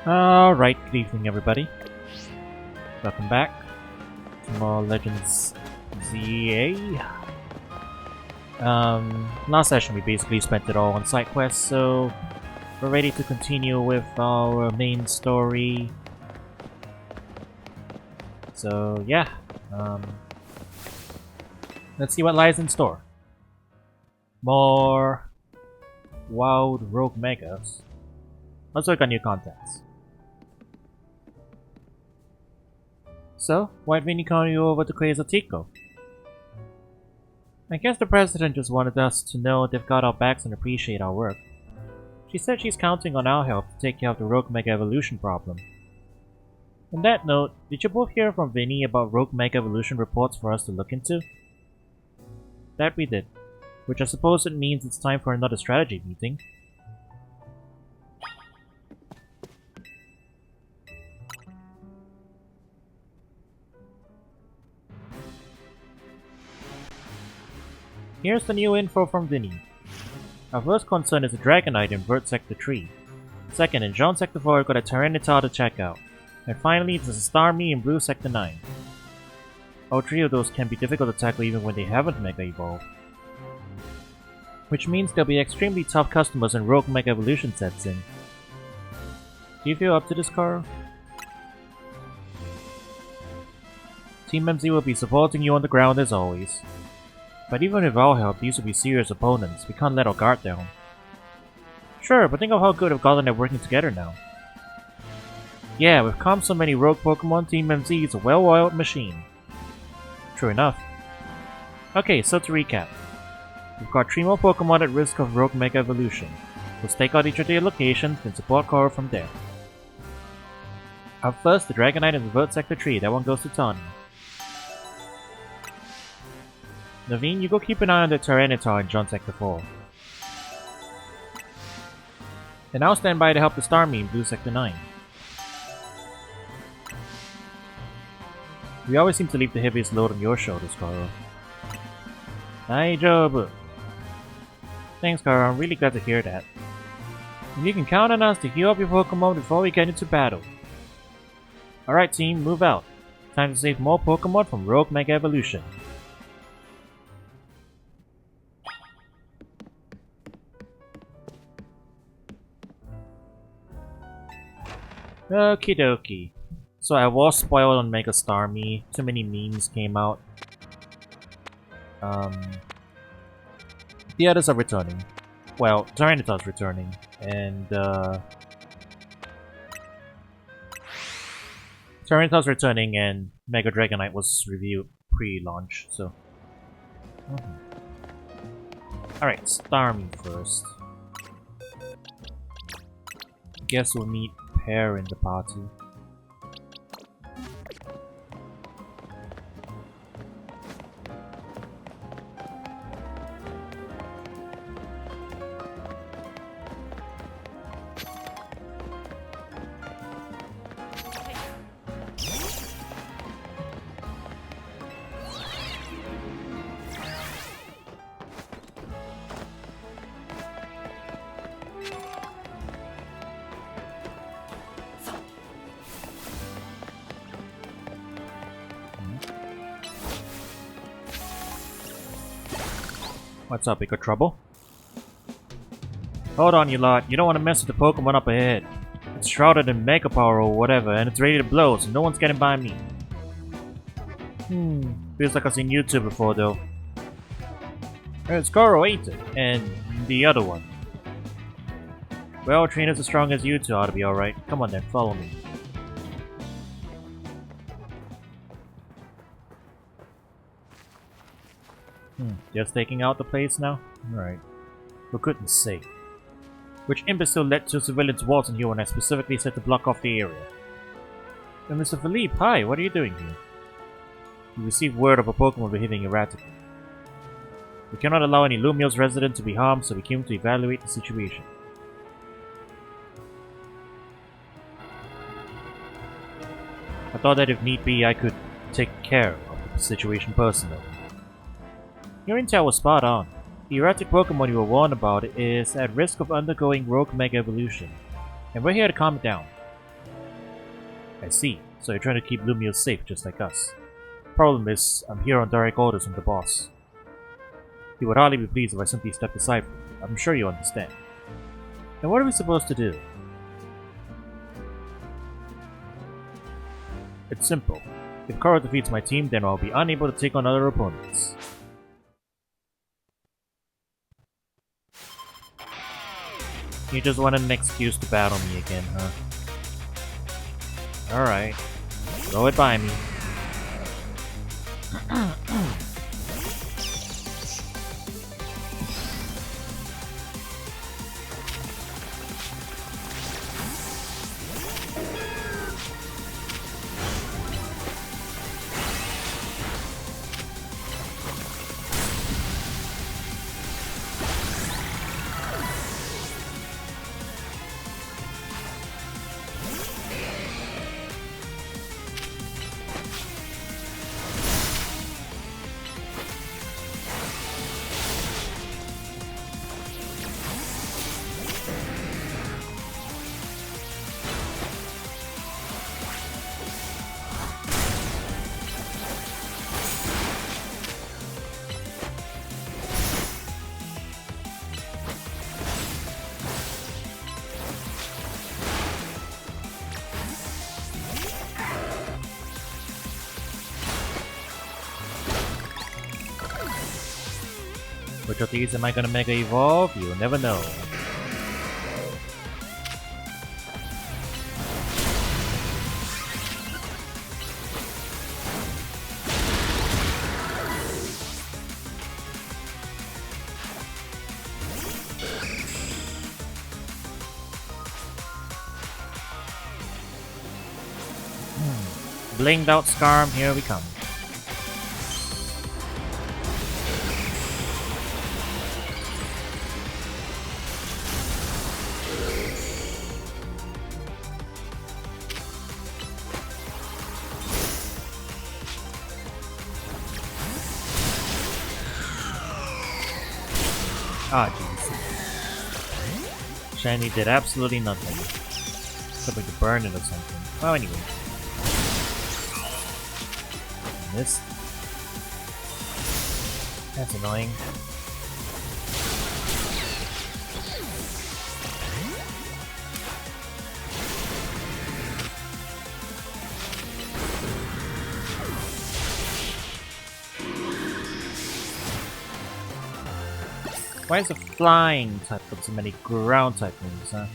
Alright, good evening everybody. Welcome back to more Legends ZA. Last session we basically spent it all on side quests, so we're ready to continue with our main story. So yeah, let's see what lies in store. More wild rogue megas. Let's work on new contacts. So, why'd Vinny call you over to Crazy Tico? I guess the president just wanted us to know they've got our backs and appreciate our work. She said she's counting on our help to take care of the Rogue Mega Evolution problem. On that note, did you both hear from Vinny about Rogue Mega Evolution reports for us to look into? That we did, which I suppose it means it's time for another strategy meeting. Here's the new info from Vinny. Our first concern is a Dragonite in Vert Sector 3. Second, in John Sector 4 we've got a Tyranitar to check out. And finally, there's a Starmie in Blue Sector 9. All three of those can be difficult to tackle even when they haven't Mega Evolved. Which means they'll be extremely tough customers when Rogue Mega Evolution sets in. Do you feel up to this, Carl? Team MZ will be supporting you on the ground as always. But even with our help, these will be serious opponents. We can't let our guard down. Sure, but think of how good we've gotten at working together now. Yeah, we've calmed so many rogue Pokemon, Team MZ is a well-oiled machine. True enough. Okay, so to recap. We've got 3 more Pokemon at risk of Rogue Mega Evolution. We'll stake out each of their locations and support Coral from there. Up first, the Dragonite in the Vert Sector 3, that one goes to Tawny. Naveen, you go keep an eye on the Tyranitar in John Sector 4. And I'll stand by to help the Starmie in Blue Sector 9. We always seem to leave the heaviest load on your shoulders, Karo. Daijoubu. Thanks, Karo, I'm really glad to hear that. And you can count on us to heal up your Pokemon before we get into battle. Alright team, move out. Time to save more Pokemon from Rogue Mega Evolution. Okie dokie. So I was spoiled on Mega Starmie. Too many memes came out. The others are returning. Well, Tyranitar's returning. And Tyranitar's returning and Mega Dragonite was reviewed pre-launch, so. Alright, Starmie first. Guess we'll meet Pear in the party. What's up, you got trouble? Hold on, you lot. You don't want to mess with the Pokemon up ahead. It's shrouded in Mega Power or whatever, and it's ready to blow, so no one's getting by me. Feels like I've seen you two before, though. It's Goro, ain't it? And the other one. Well, trainers as strong as you two ought to be alright. Come on then, follow me. Just taking out the place now? Alright. For goodness sake. Which imbecile let 2 civilians waltz in here when I specifically said to block off the area? And Mr. Philippe, hi, what are you doing here? We received word of a Pokemon behaving erratically. We cannot allow any Lumio's resident to be harmed, so we came to evaluate the situation. I thought that if need be, I could take care of the situation personally. Your intel was spot on. The erratic Pokemon you were warned about is at risk of undergoing Rogue Mega Evolution, and we're here to calm it down. I see. So you're trying to keep Lumio safe just like us. Problem is, I'm here on direct orders from the boss. He would hardly be pleased if I simply stepped aside from you. I'm sure you understand. Then what are we supposed to do? It's simple. If Kara defeats my team, then I'll be unable to take on other opponents. You just want an excuse to battle me again, huh? Alright. Throw it by me. Which of these am I gonna Mega Evolve? You'll never know. Blinged out Scarm, here we come. Ah, jeez. Shiny did absolutely nothing. Something to burn it or something. Well, anyway. Missed. That's annoying. Why is the flying type got so many ground type moves, huh?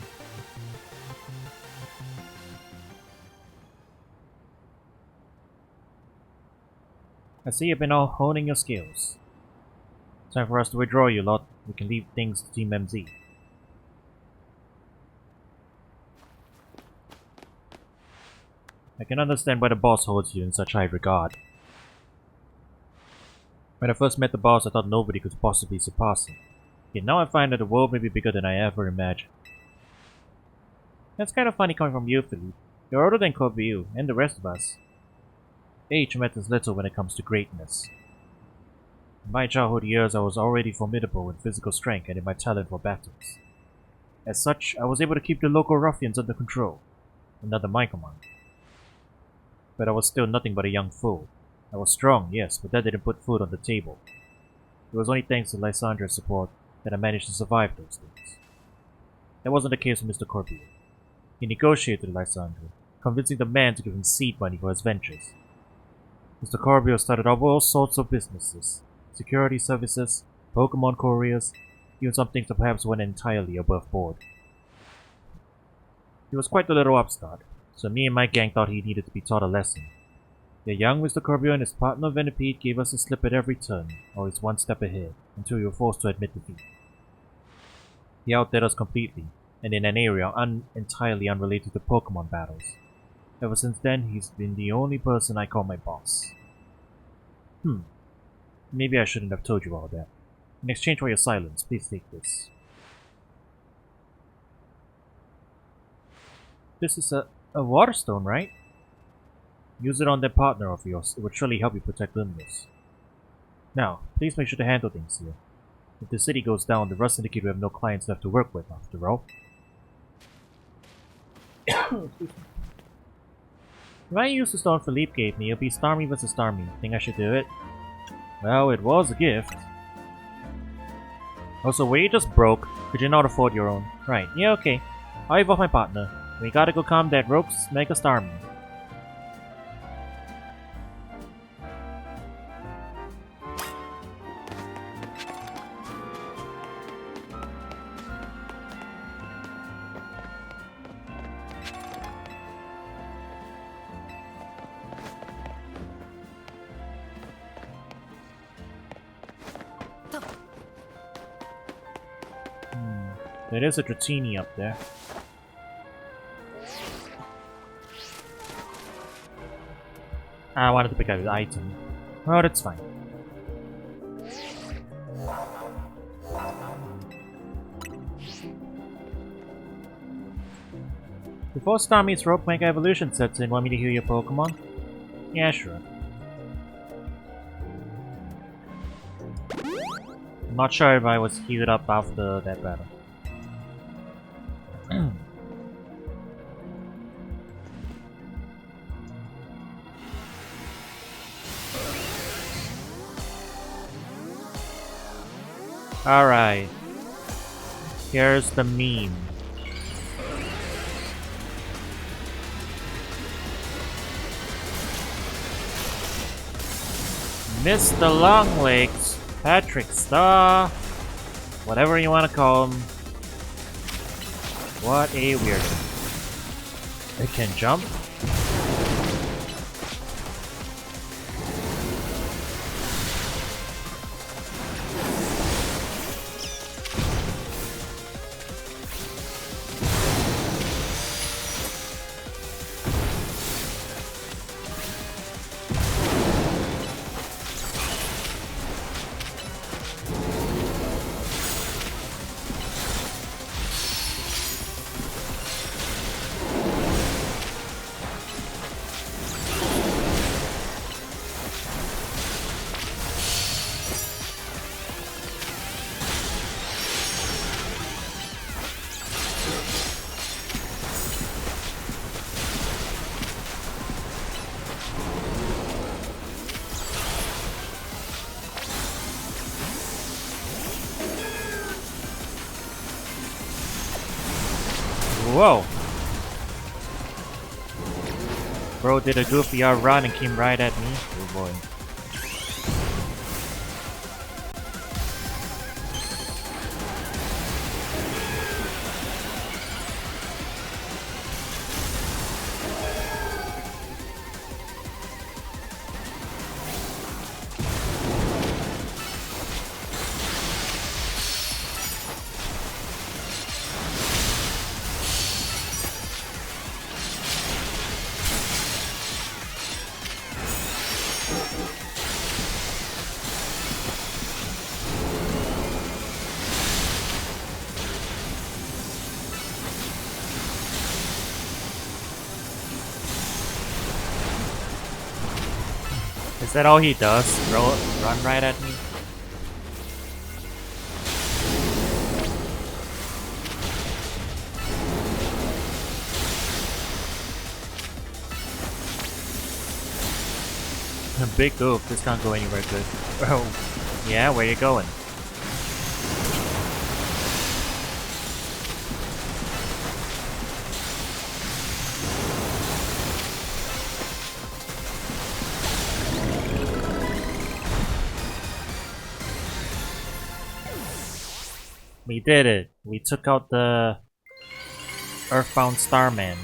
I see you've been all honing your skills. Time for us to withdraw you lot. We can leave things to Team MZ. I can understand why the boss holds you in such high regard. When I first met the boss, I thought nobody could possibly surpass him. Yet now I find that the world may be bigger than I ever imagined. That's kind of funny coming from you, Philippe. You're older than Corbeil, and the rest of us. Age matters little when it comes to greatness. In my childhood years, I was already formidable in physical strength and in my talent for battles. As such, I was able to keep the local ruffians under control, and under my command. But I was still nothing but a young fool. I was strong, yes, but that didn't put food on the table. It was only thanks to Lysandra's support that I managed to survive those days. That wasn't the case with Mr. Corbeil. He negotiated with Lysandra, convincing the man to give him seed money for his ventures. Mr. Corbeil started up all sorts of businesses, security services, Pokémon couriers, even some things that perhaps went entirely above board. He was quite a little upstart, so me and my gang thought he needed to be taught a lesson. The young Mr. Corbeil and his partner Venipede gave us a slip at every turn, always one step ahead, until we were forced to admit defeat. He outdid us completely, and in an area entirely unrelated to Pokémon battles. Ever since then, he's been the only person I call my boss. Maybe I shouldn't have told you all that. In exchange for your silence, please take this. This is a water stone, right? Use it on that partner of yours. It would surely help you protect Limnos. Now, please make sure to handle things here. If the city goes down, the Rust Syndicate will have no clients left to work with, after all. If I use the stone Philippe gave me, it'll be Starmie vs Starmie. Think I should do it? Well, it was a gift. Also, were you just broke? Could you not afford your own? Right, yeah, okay. I'll evolve my partner. We gotta go calm that Rogue's Mega Starmie. There is a Dratini up there. I wanted to pick up his item. Oh, that's fine. Before Starmie's Rogue Mega Evolution sets in, want me to heal your Pokemon? Yeah, sure. I'm not sure if I was healed up after that battle. Alright. Here's the meme. Mr. Longlegs, Patrick Star, whatever you want to call him. What a weirdo. It can jump? Whoa! Bro did a goofy run and came right at me. Oh boy. Is that all he does? Run right at me? Big oof, this can't go anywhere good. Oh, yeah, where you going? We did it. We took out the Earthbound Starman.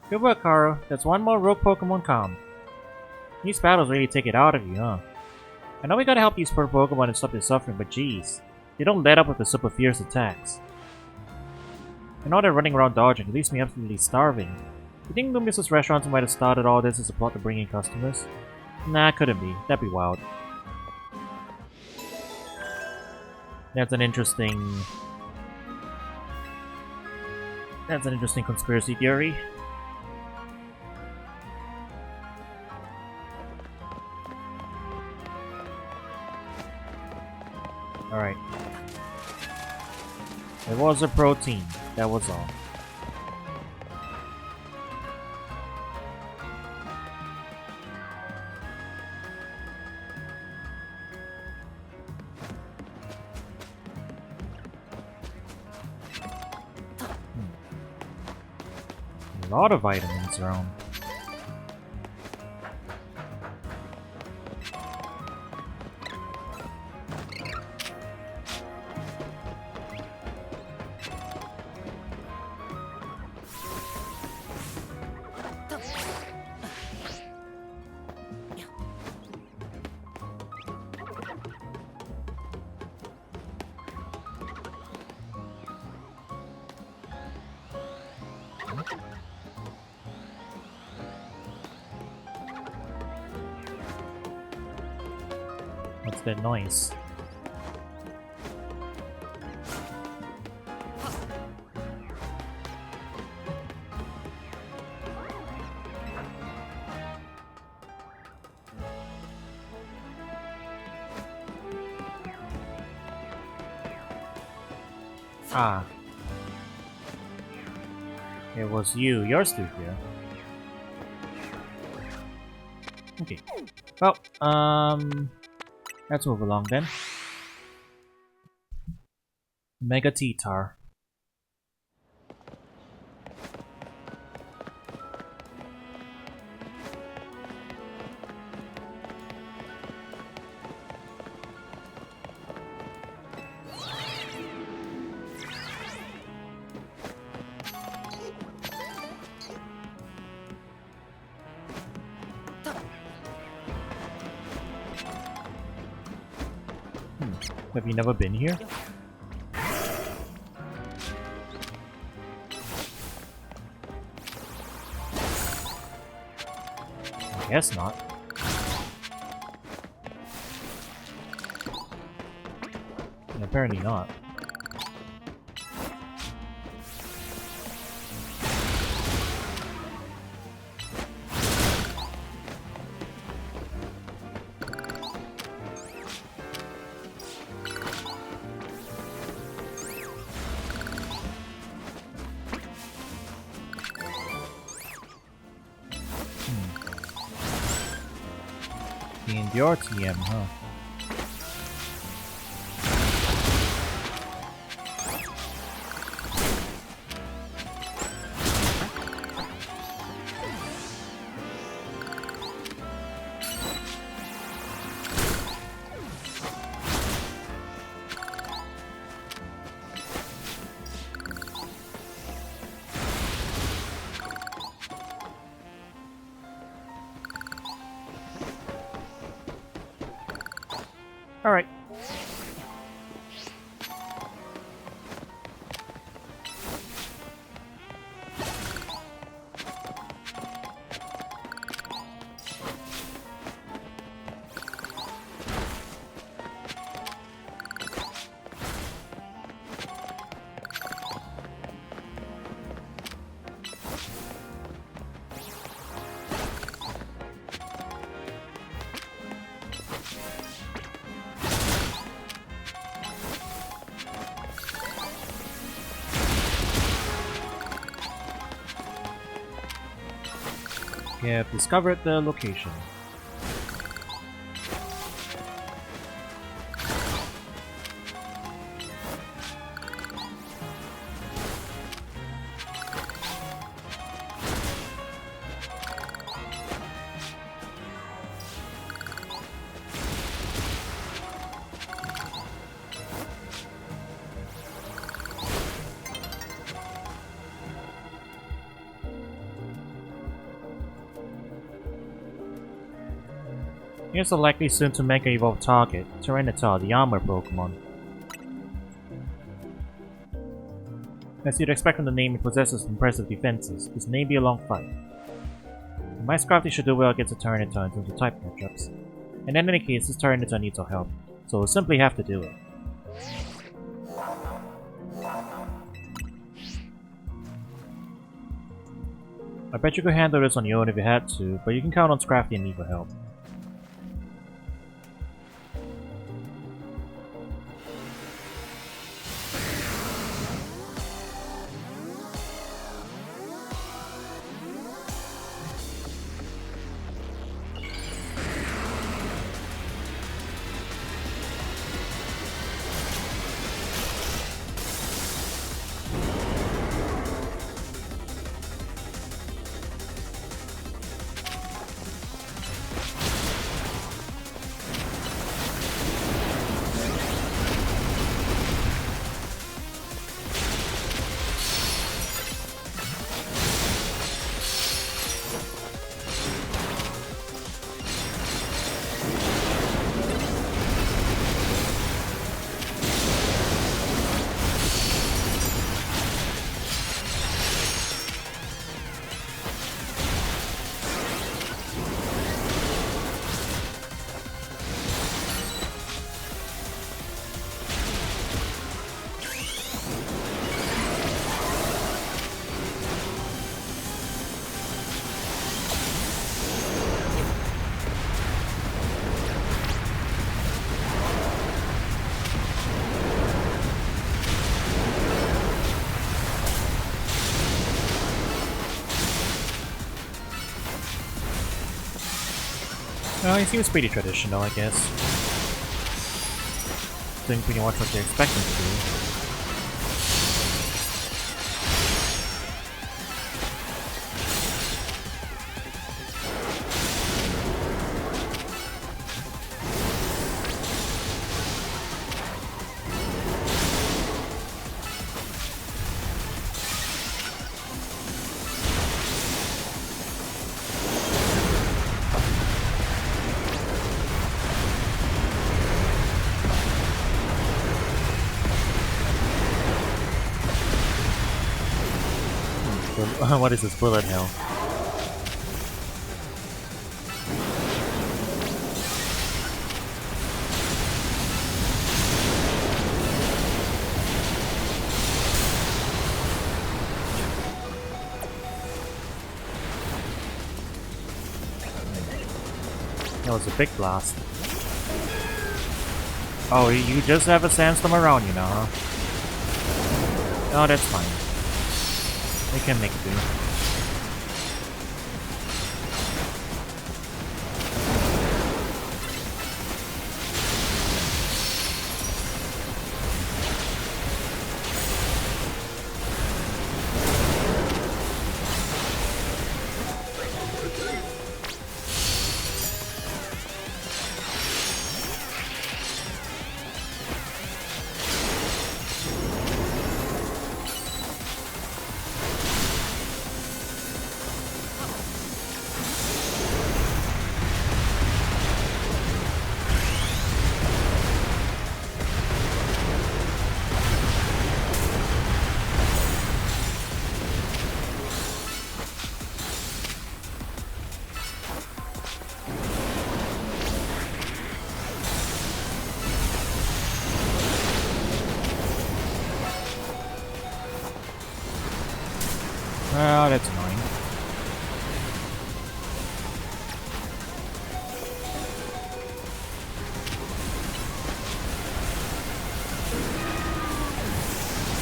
Good work, Karo. That's one more rogue Pokemon calm. These battles really take it out of you, huh? I know we gotta help these poor Pokemon and stop their suffering, but geez, they don't let up with the super fierce attacks. And all that running around dodging, it leaves me absolutely starving. You think Lumius's restaurants might have started all this as a plot to bring in customers? Nah, couldn't be. That'd be wild. That's an interesting conspiracy theory. It was a protein, that was all. A lot of vitamins around. What's that noise? Ah. It was you. You're still here. Okay. Well, let's move along then. Mega T-Tar. Have you never been here? I guess not. And apparently not. And your TM, huh? Alright. We have discovered the location. Here's a likely soon to Mega Evolve target, Tyranitar, the armor Pokémon. As you'd expect from the name, it possesses impressive defenses. This may be a long fight. My Scrafty should do well against a Tyranitar in terms of type matchups. And in any case, this Tyranitar needs our help, so we'll simply have to do it. I bet you could handle this on your own if you had to, but you can count on Scrafty and me for help. Well, he seems pretty traditional, I guess. Doing pretty much what you're expecting to do. What is this bullet hell? That was a big blast. Oh, you just have a sandstorm around you now, huh? Oh, that's fine. We can make do. Oh, that's annoying.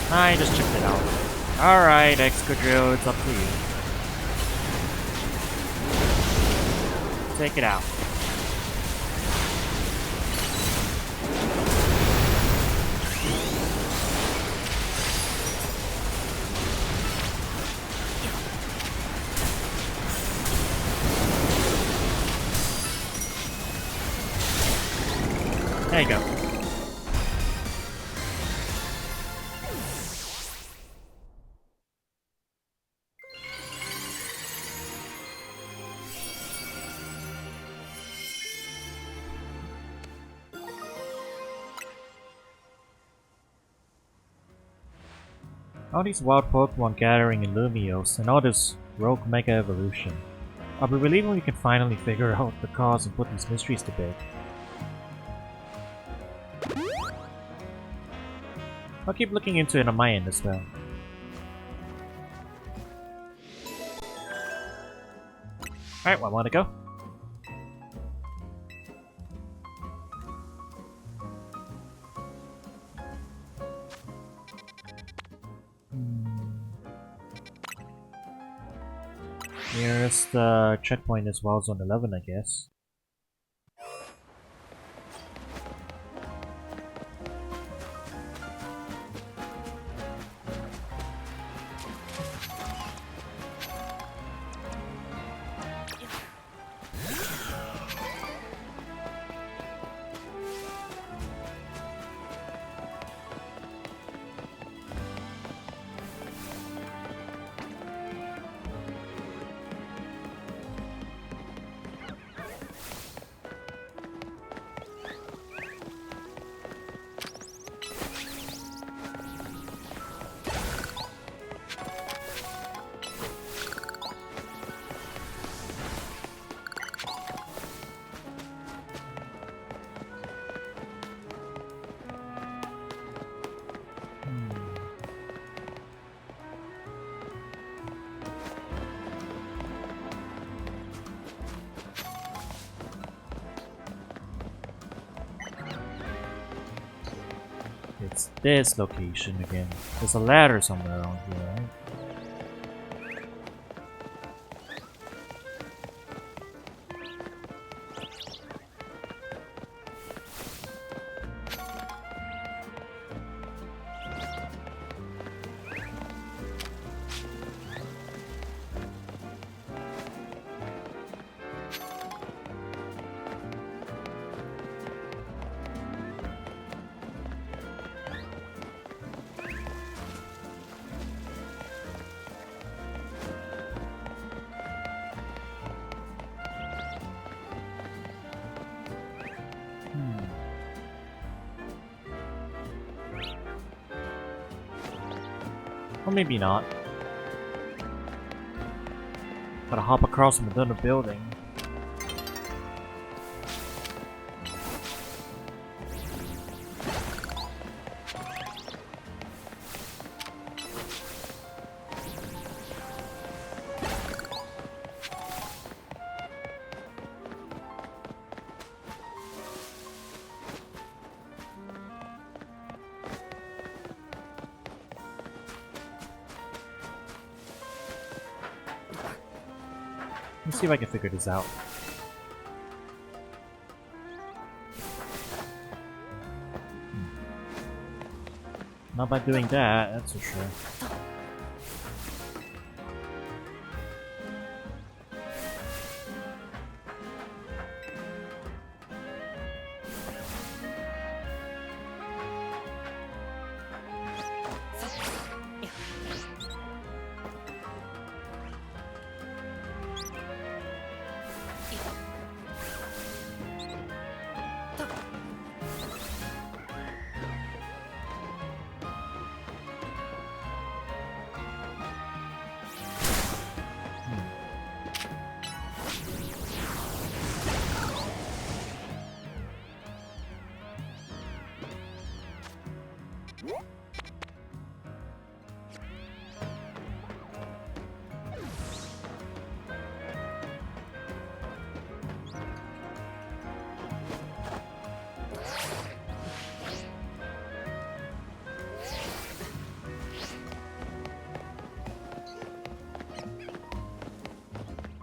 I just checked it out. Alright, Excadrill, it's up to you. Take it out. There you go. All these wild Pokemon gathering in Lumiose and all this rogue Mega Evolution. I'll be relieved when we can finally figure out the cause and put these mysteries to bed. I'll keep looking into it on my end as well. Alright, well, I wanna go? Nearest checkpoint is well zone 11, I guess. It's this location again. There's a ladder somewhere around here, right? Or maybe not. Gotta hop across from another building. Let's see if I can figure this out. Not by doing that, that's for sure.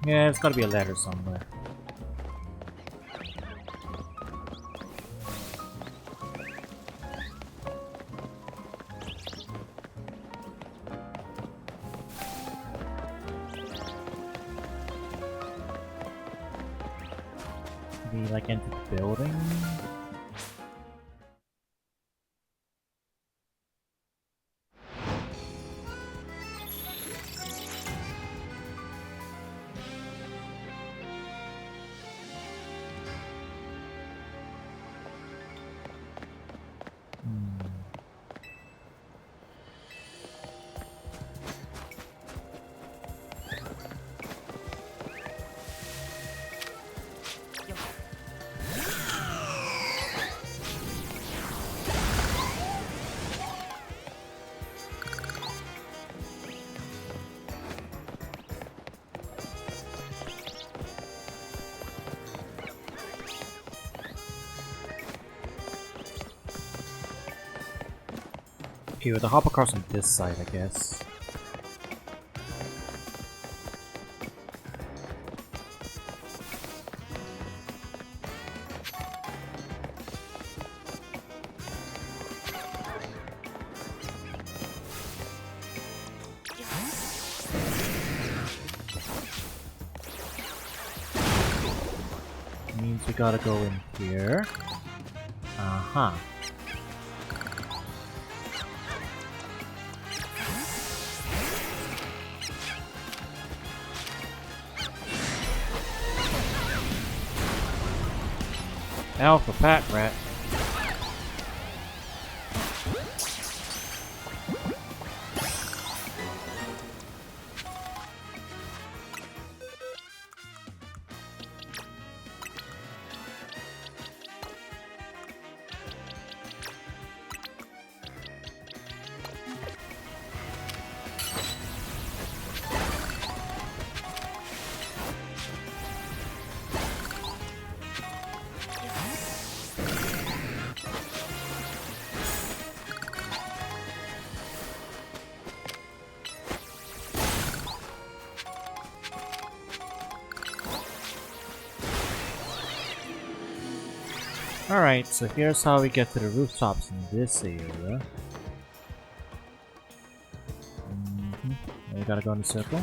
Yeah, there's gotta be a ladder somewhere. Maybe like into the building? Okay, we'll hop across on this side, I guess. Means we gotta go in here. Uh-huh. Alpha Pack Rat. Alright, so here's how we get to the rooftops in this area. We gotta go in a circle.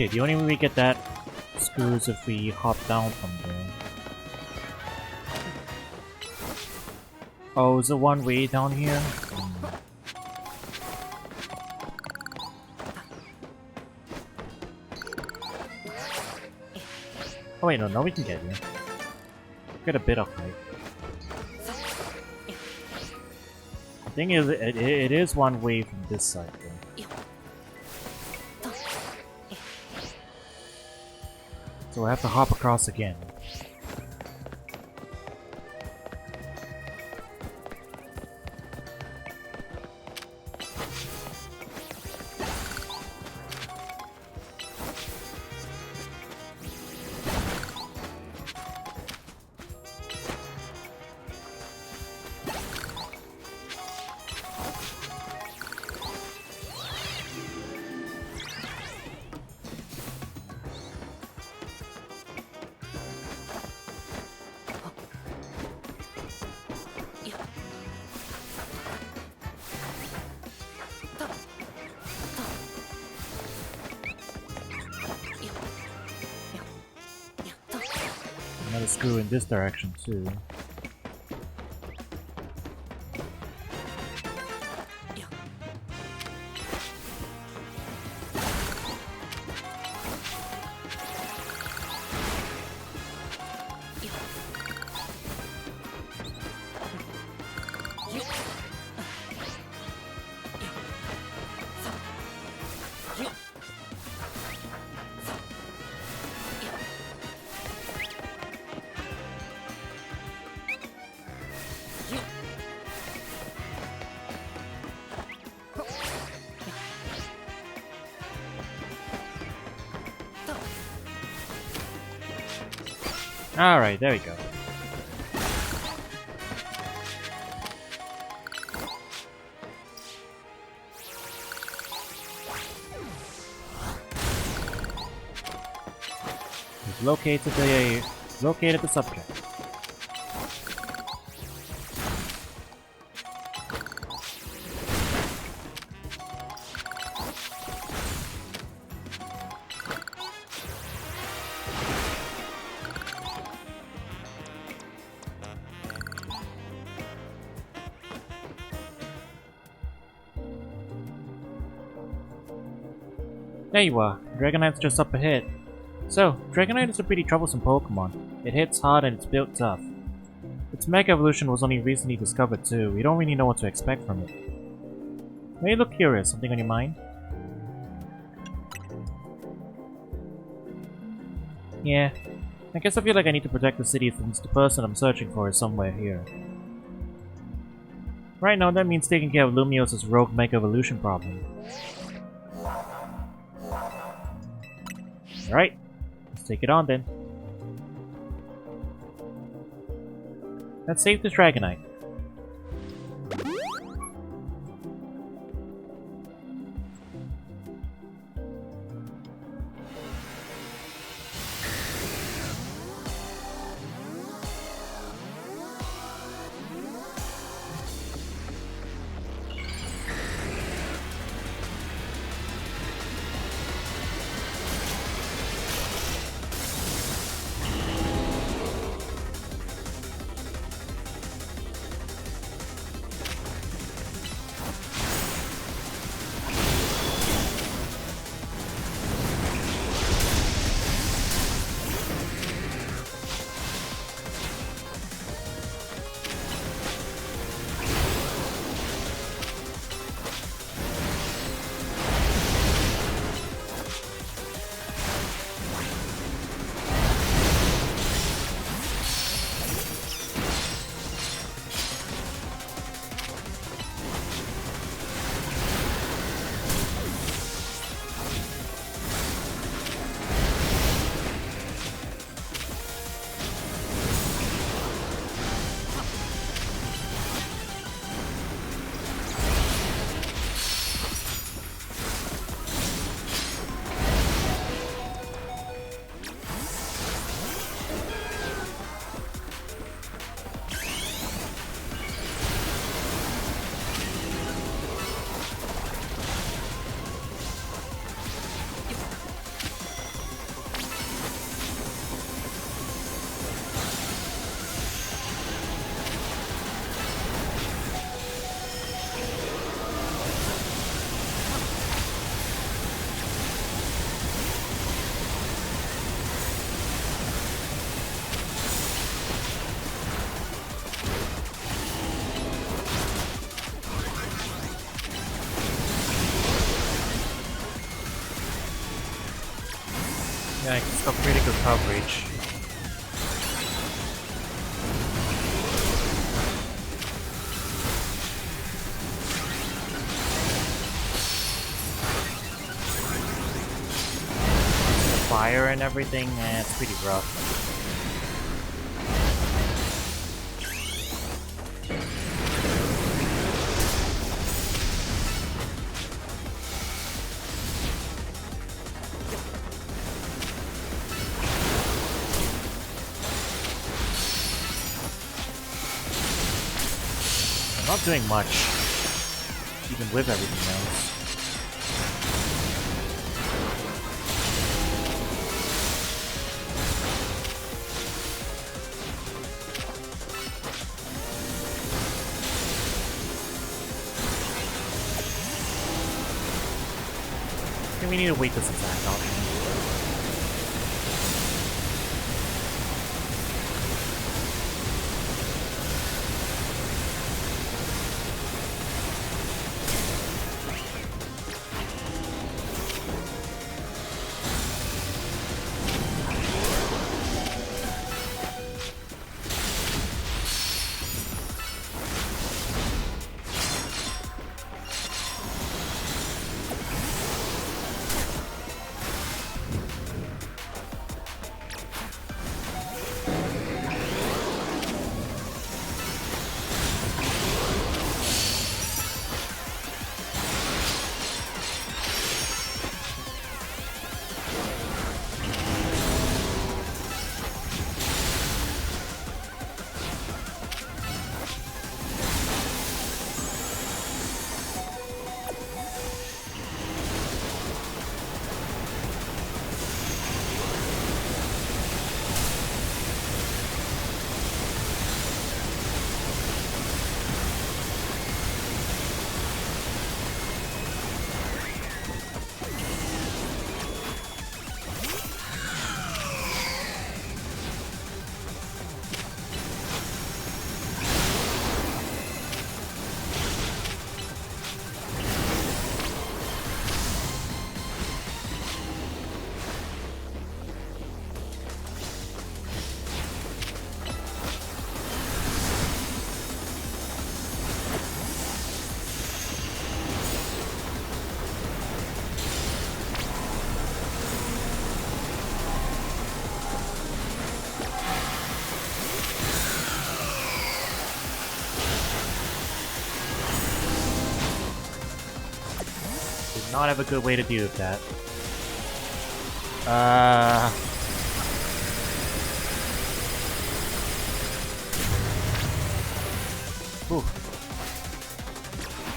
Okay, the only way we get that screw is if we hop down from there. Oh, is it one way down here? Oh wait, no, now we can get here. Get a bit of height. The thing is, it is one way from this side though. So I have to hop across again. Another screw in this direction too. Alright, there we go. We've located the subject. There you are. Dragonite's just up ahead. So, Dragonite is a pretty troublesome Pokémon. It hits hard and it's built tough. Its Mega Evolution was only recently discovered too. We don't really know what to expect from it. Now you look curious. Something on your mind? Yeah. I guess I feel like I need to protect the city since the person I'm searching for is somewhere here. Right now, that means taking care of Lumios's rogue Mega Evolution problem. Alright, let's take it on then. Let's save this Dragonite. Yeah, it's got pretty good coverage. The fire and everything, it's pretty rough. I'm not doing much, even with everything else. I think we need to wait this attack out. Not have a good way to deal with that. Ooh.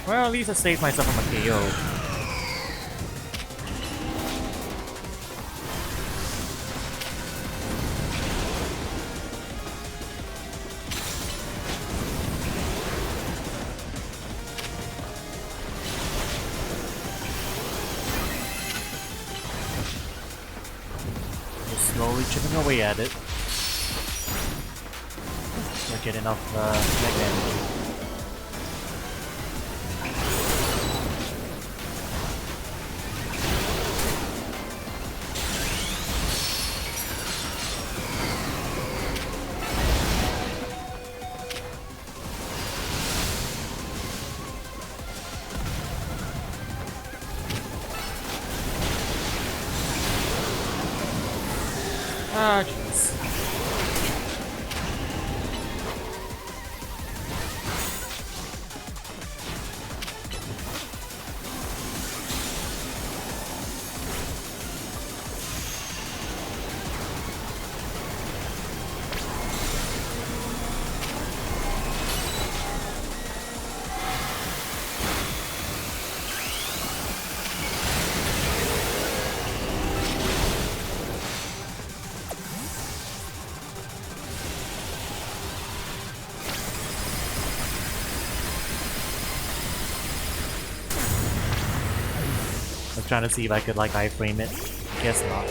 Well, at least I saved myself from a KO. Slowly chipping away at it. We'll get enough mech damage. Ah, jeez. I was trying to see if I could like iframe it. Guess not.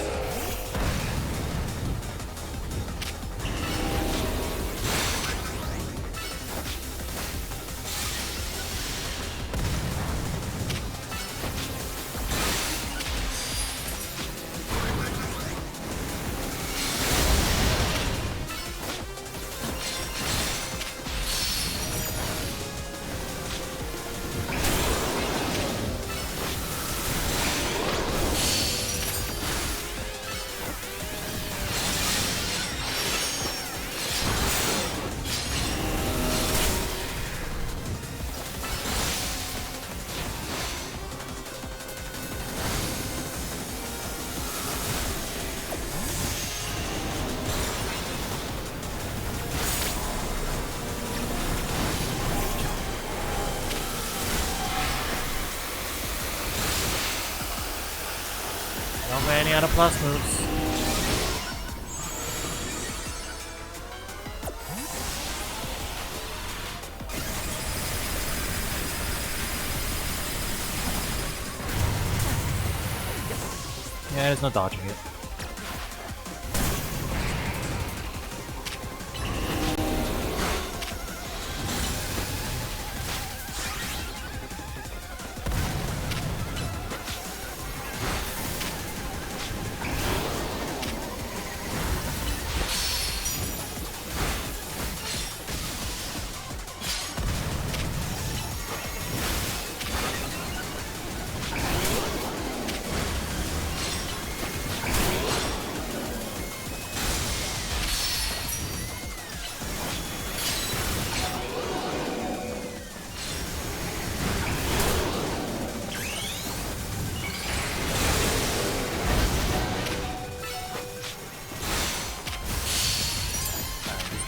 Many other plus moves. Yeah, there's no dodging it.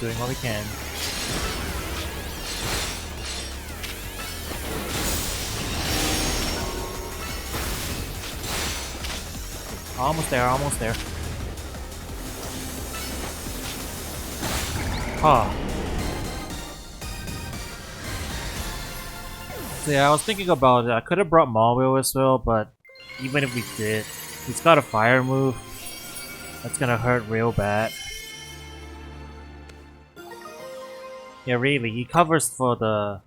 Doing what we can. Almost there, almost there. Huh. So yeah, I was thinking about it. I could have brought Malwheel as well, but even if we did, he's got a fire move. That's gonna hurt real bad. Yeah, really, he covers for the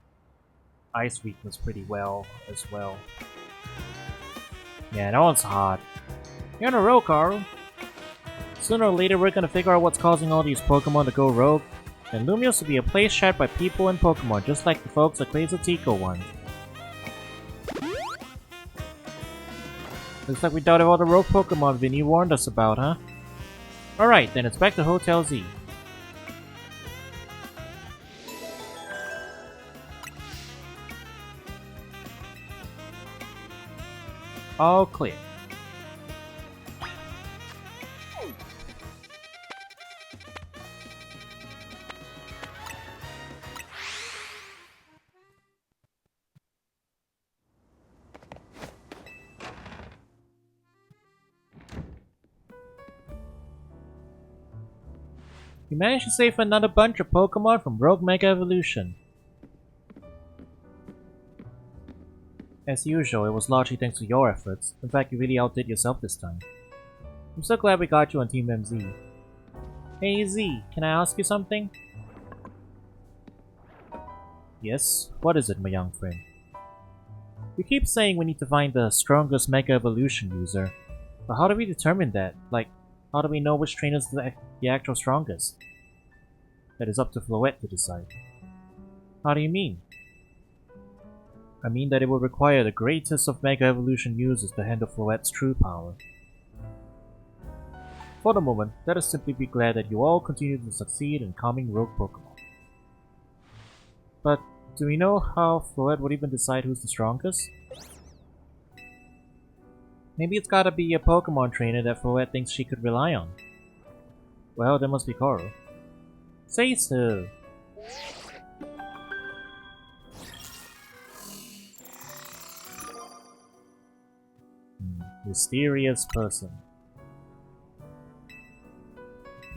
ice weakness pretty well as well. Yeah, that one's hard. You're on a roll, Karu. Sooner or later, we're gonna figure out what's causing all these Pokemon to go rogue, and Lumios will be a place shared by people and Pokemon, just like the folks at Clays Tico one. Looks like we doubted all the rogue Pokemon Vinny warned us about, huh? Alright, then it's back to Hotel Z. All clear. You managed to save another bunch of Pokemon from Rogue Mega Evolution. As usual, it was largely thanks to your efforts. In fact, you really outdid yourself this time. I'm so glad we got you on Team MZ. Hey Z, can I ask you something? Yes? What is it, my young friend? You keep saying we need to find the strongest Mega Evolution user. But how do we determine that? Like, how do we know which trainer is the actual strongest? That is up to Floette to decide. How do you mean? I mean that it will require the greatest of Mega Evolution users to handle Floette's true power. For the moment, let us simply be glad that you all continue to succeed in calming rogue Pokemon. But do we know how Floette would even decide who's the strongest? Maybe it's gotta be a Pokemon trainer that Floette thinks she could rely on. Well, that must be Karu. Say so! Mysterious person.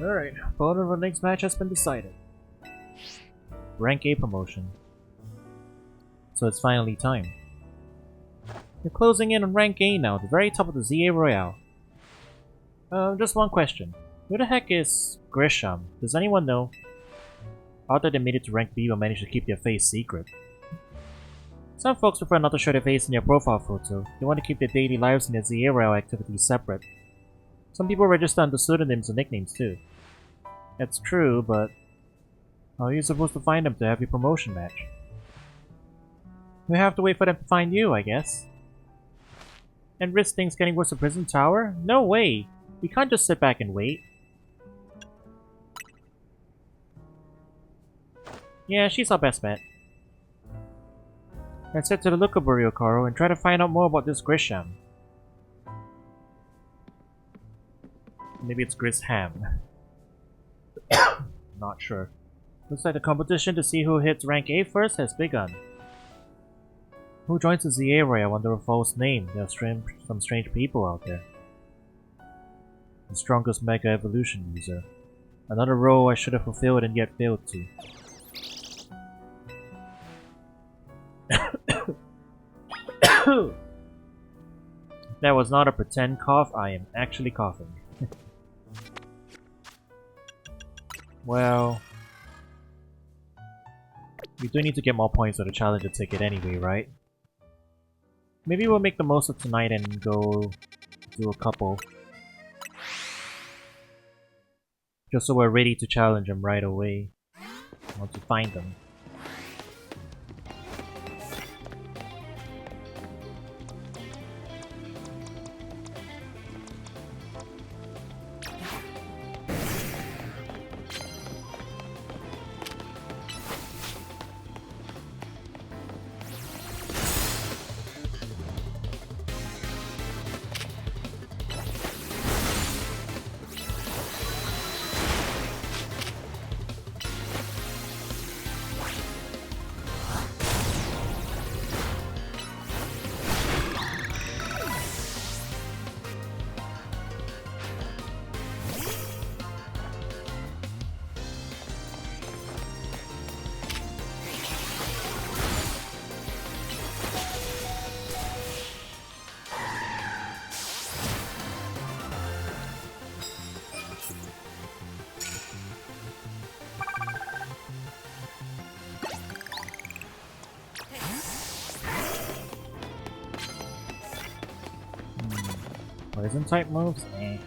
Alright, opponent of the next match has been decided. Rank A promotion. So it's finally time. You're closing in on rank A now, the very top of the ZA Royale. Just one question. Who the heck is Grisham? Does anyone know? I thought they made it to rank B but managed to keep their face secret. Some folks prefer not to show their face in their profile photo. They want to keep their daily lives and their ZA Royale activities separate. Some people register under pseudonyms and nicknames too. That's true, but how are you supposed to find them to have your promotion match? We have to wait for them to find you, I guess. And risk things getting worse at Prison Tower? No way! We can't just sit back and wait. Yeah, she's our best bet. Let's head to the Lookaburio, Koro, and try to find out more about this Grisham. Maybe it's Grisham. Not sure. Looks like the competition to see who hits rank A first has begun. Who joins the ZA Royale under a false name? There are some strange people out there. the strongest Mega Evolution user. Another role I should have fulfilled and yet failed to. That was not a pretend cough, I am actually coughing. Well... we do need to get more points for the Challenger ticket anyway, right? Maybe we'll make the most of tonight and go do a couple. Just so we're ready to challenge them right away. Once we find them. Poison type moves? Eh.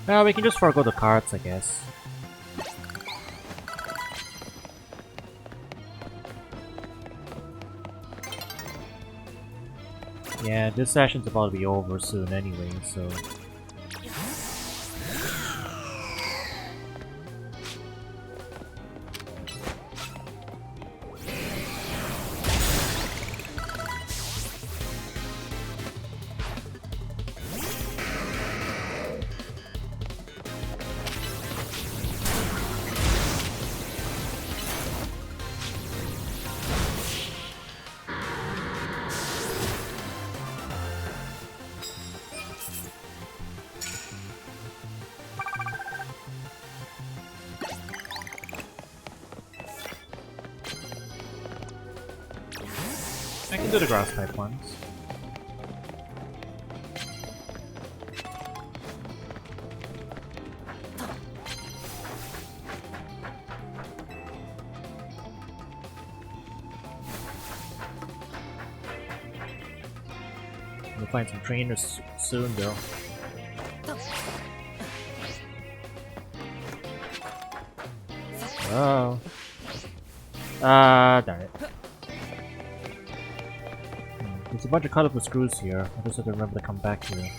Well, we can just forgo the cards, I guess. Yeah, this session's about to be over soon anyway, so... I can do the grass type ones. We'll find some trainers soon though. Oh. Darn it. There's a bunch of colorful screws here. I just have to remember to come back here.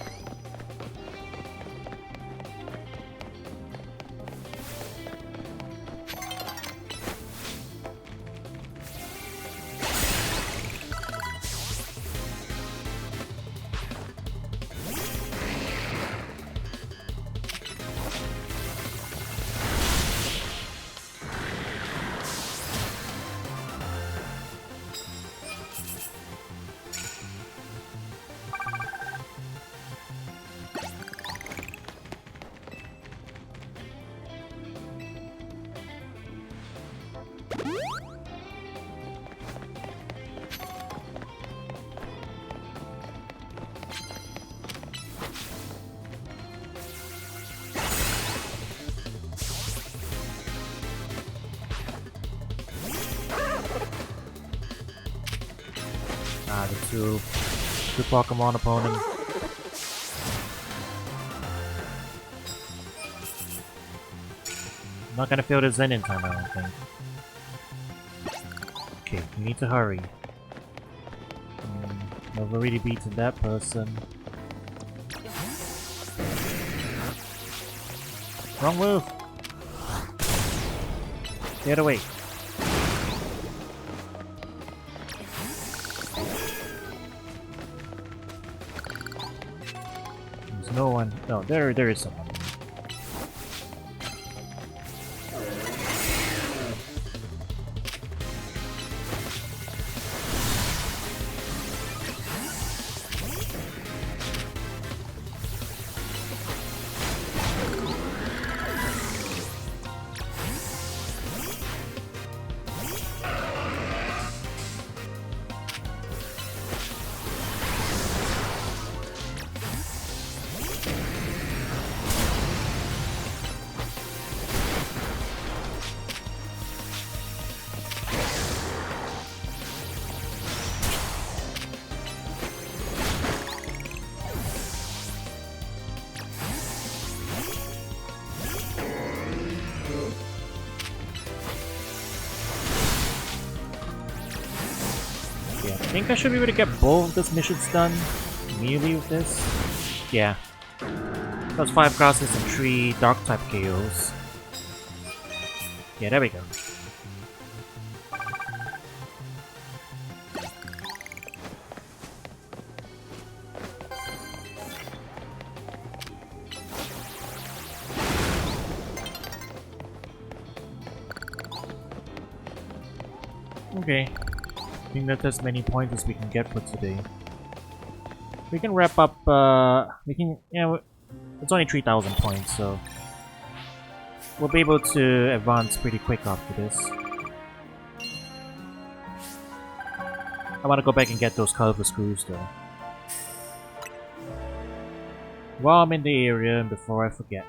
The two Pokémon opponent. I'm not gonna fill this in time, I don't think. Okay, we need to hurry. I've already beaten that person. Wrong move! Get away! There's no one. No, there is someone. I think I should be able to get both of those missions done immediately with this. Yeah. That was 5 grasses and 3 dark type KOs. Yeah, there we go. Okay. I think that's as many points as we can get for today. We can wrap up, yeah, it's only 3,000 points, so we'll be able to advance pretty quick after this. I want to go back and get those colorful screws though. While I'm in the area and before I forget.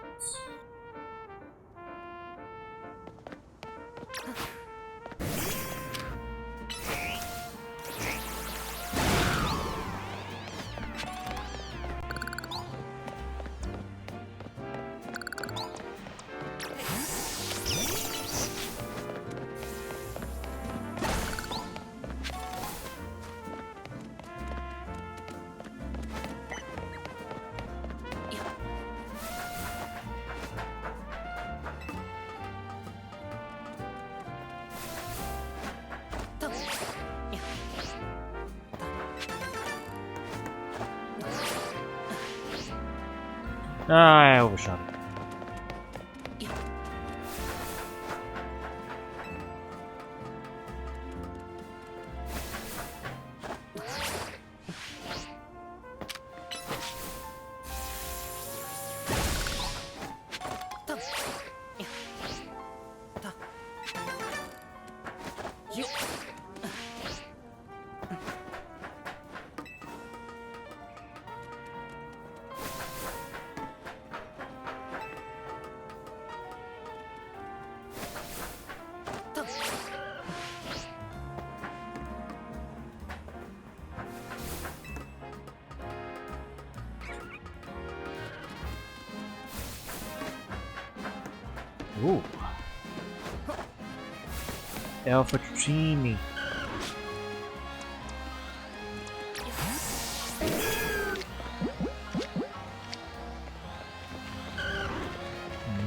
Ah, I overshot it. Ooh. Alpha Trini.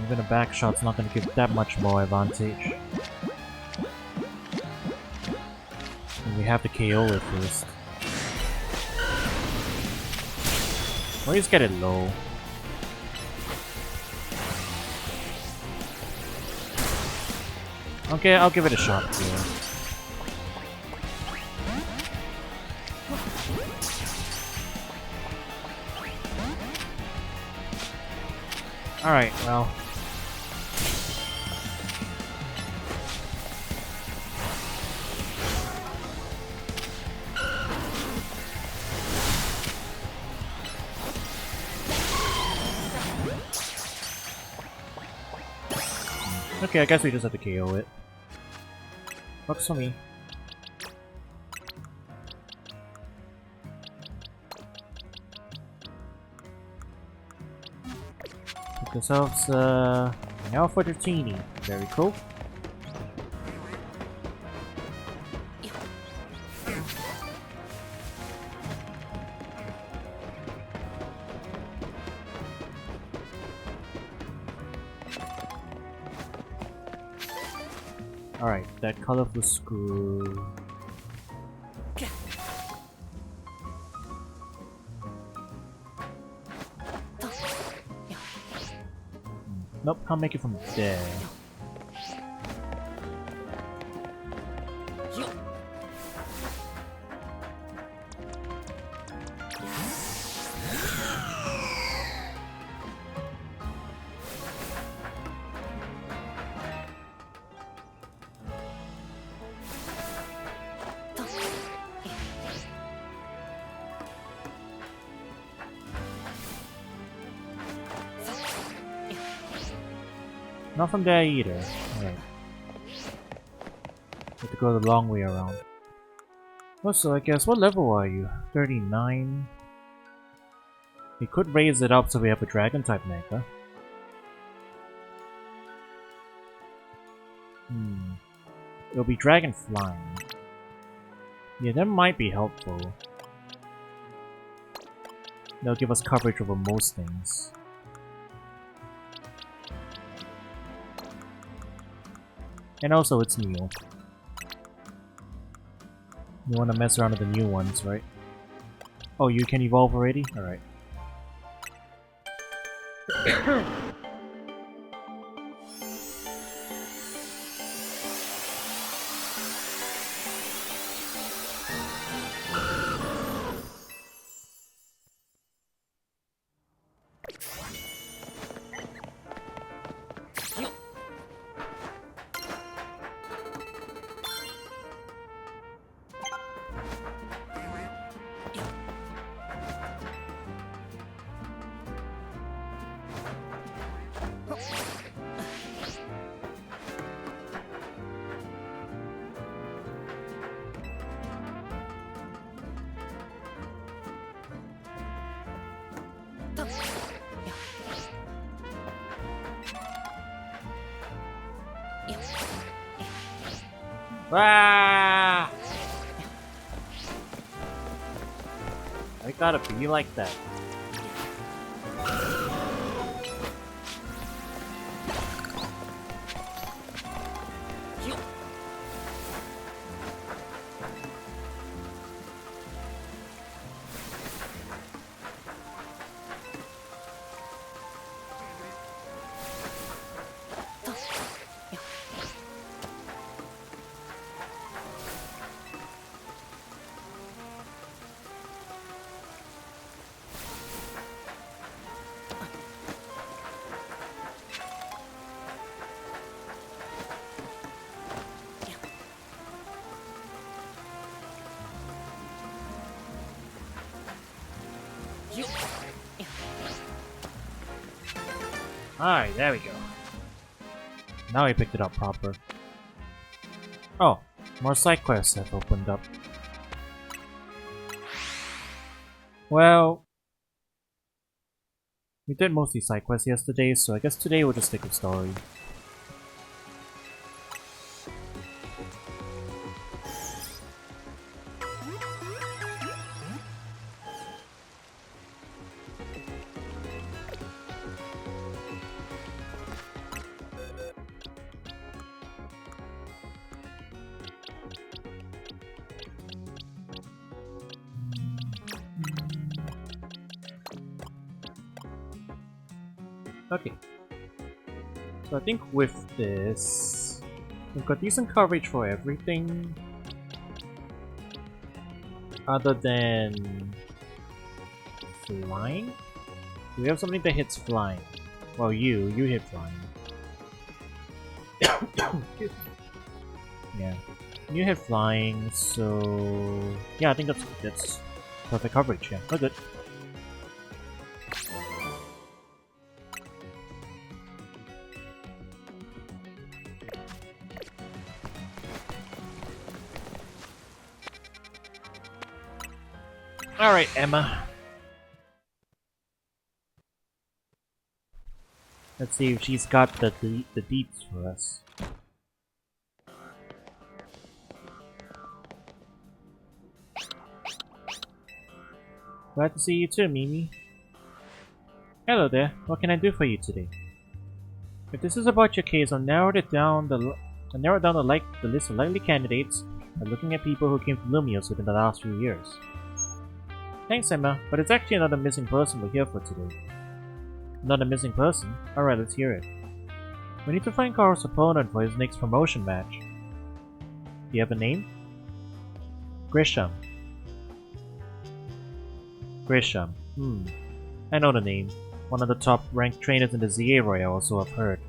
Even a back shot's not going to give that much more advantage. And we have to KO it first. Please get it low. Okay, I'll give it a shot here. Alright, well. Okay, I guess we just have to KO it. Works for me. Pick ourselves an Alpha Dratini. Very cool. Alright, that colorful screw. Nope, can't make it from there. Not from there either. Alright. Have to go the long way around. Also, I guess, what level are you? 39? We could raise it up so we have a dragon type Mega. It'll be dragon flying. Yeah, that might be helpful. They'll give us coverage over most things. And also, it's new. You wanna mess around with the new ones, right? Oh, you can evolve already? Alright. Ah! I gotta be like that. Alright, there we go. Now we picked it up proper. Oh, more side quests have opened up. Well, we did mostly side quests yesterday, so I guess today we'll just stick with story. Okay. So I think with this, we've got decent coverage for everything. Other than flying? Do we have something that hits flying? Well, you hit flying. Yeah. You hit flying, so yeah, I think that's perfect coverage, yeah. We're good. Alright, Emma. Let's see if she's got the deets for us. Glad to see you too, Mimi. Hello there, what can I do for you today? If this is about your case, I'll narrow it down I narrowed down the list of likely candidates by looking at people who came to Lumios within the last few years. Thanks, Emma, but it's actually another missing person we're here for today. Another missing person? Alright, let's hear it. We need to find Carl's opponent for his next promotion match. Do you have a name? Grisham. Grisham. I know the name. One of the top ranked trainers in the ZA Royale, so I've heard.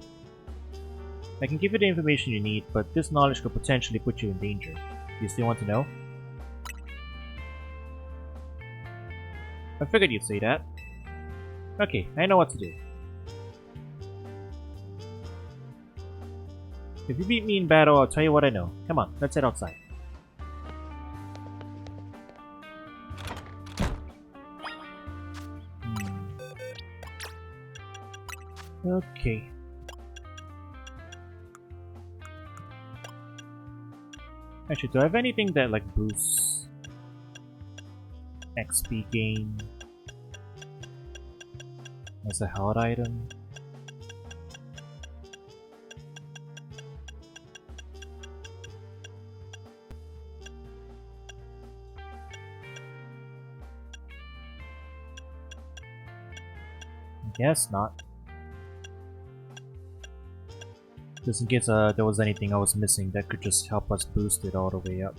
I can give you the information you need, but this knowledge could potentially put you in danger. Do you still want to know? I figured you'd say that. Okay, I know what to do. If you beat me in battle, I'll tell you what I know. Come on, let's head outside. Okay. Actually, do I have anything that like boosts XP gain as a held item? I guess not. Just in case there was anything I was missing that could just help us boost it all the way up.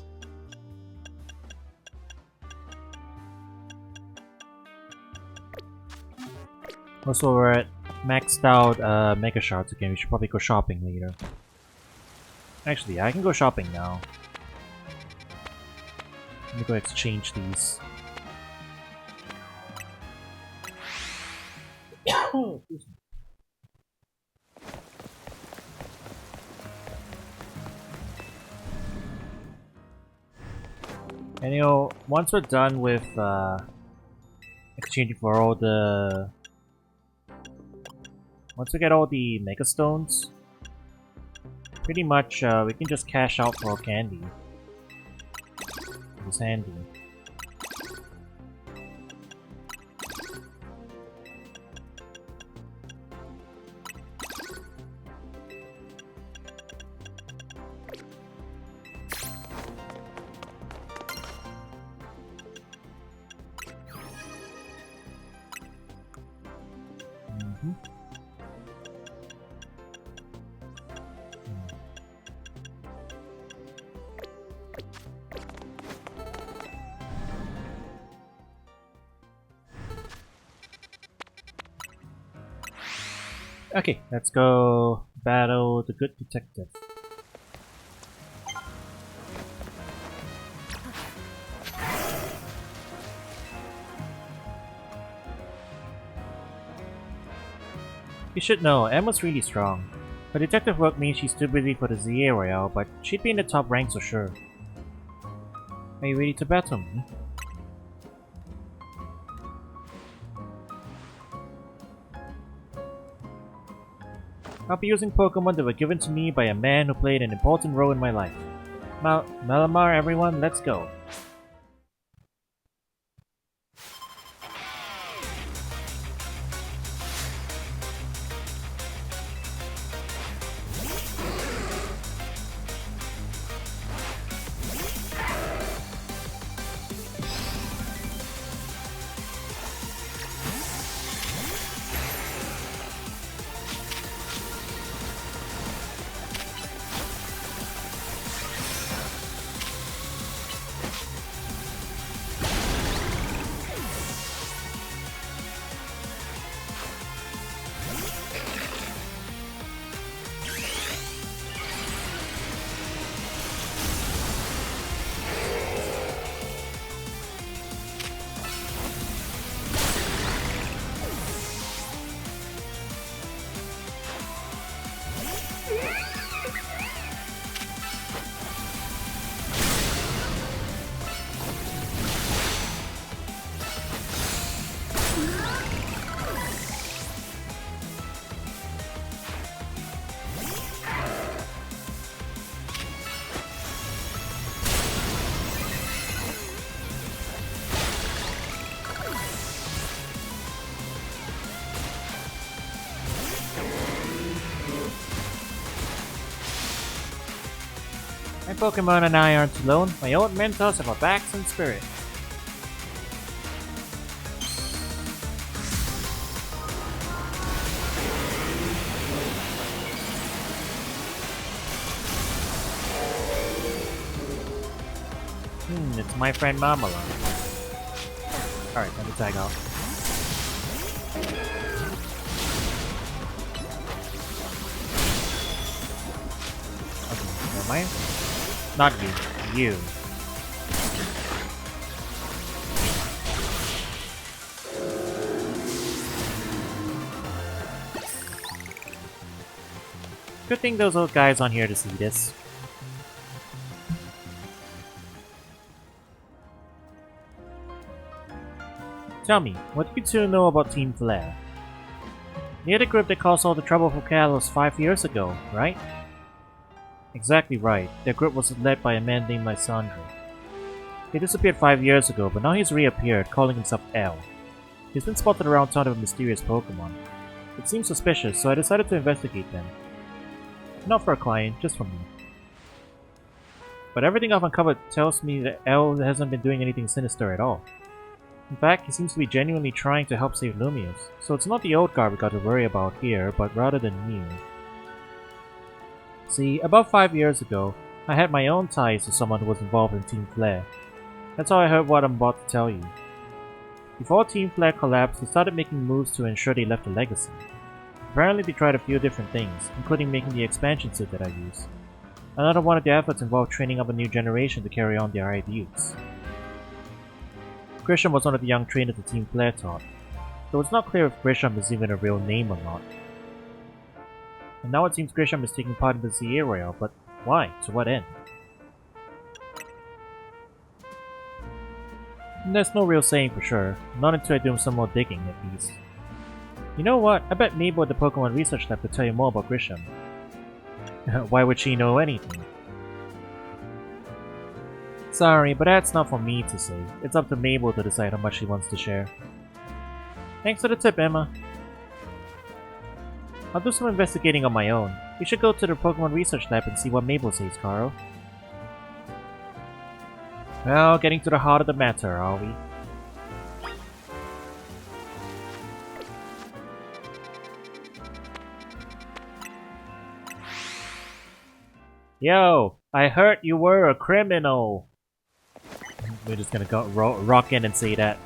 Also, we're at maxed out Mega Shards again. We should probably go shopping later. Actually, I can go shopping now. Let me go exchange these. Excuse me. And you know, once we're done with exchanging for all the... Once we get all the Mega Stones, pretty much we can just cash out for candy. It's handy. Okay, let's go battle the good detective. You should know, Emma's really strong. Her detective work means she's too busy for the ZA Royale, but she'd be in the top ranks for sure. Are you ready to battle me? I'll be using Pokémon that were given to me by a man who played an important role in my life. Malamar, everyone, let's go. My Pokemon and I aren't alone. My old mentors have our backs and spirit. It's my friend Marmalade. Alright, let me tag off. Okay, never mind. Not you. You. Good thing those old guys on here to see this. Tell me, what do you two know about Team Flare? They're the group that caused all the trouble for Kalos 5 years ago, right? Exactly right. Their group was led by a man named Lysandre. He disappeared 5 years ago, but now he's reappeared, calling himself L. He's been spotted around town with a mysterious Pokemon. It seems suspicious, so I decided to investigate them. Not for a client, just for me. But everything I've uncovered tells me that L hasn't been doing anything sinister at all. In fact, he seems to be genuinely trying to help save Lumiose, so it's not the old guard we got to worry about here, but rather the new. See, about 5 years ago, I had my own ties to someone who was involved in Team Flare. That's how I heard what I'm about to tell you. Before Team Flare collapsed, they started making moves to ensure they left a legacy. Apparently they tried a few different things, including making the expansion suit that I use. Another one of their efforts involved training up a new generation to carry on their ideals. Grisham was one of the young trainers the Team Flare taught, though it's not clear if Grisham is even a real name or not. And now it seems Grisham is taking part in the ZA Royale, but why? To what end? And there's no real saying for sure, not until I do some more digging at least. You know what? I bet Mabel at the Pokemon Research Lab could tell you more about Grisham. Why would she know anything? Sorry, but that's not for me to say. It's up to Mabel to decide how much she wants to share. Thanks for the tip, Emma. I'll do some investigating on my own. We should go to the Pokemon Research Lab and see what Mabel says, Carl. Well, getting to the heart of the matter, are we? Yo, I heard you were a criminal. We're just gonna go rock in and say that.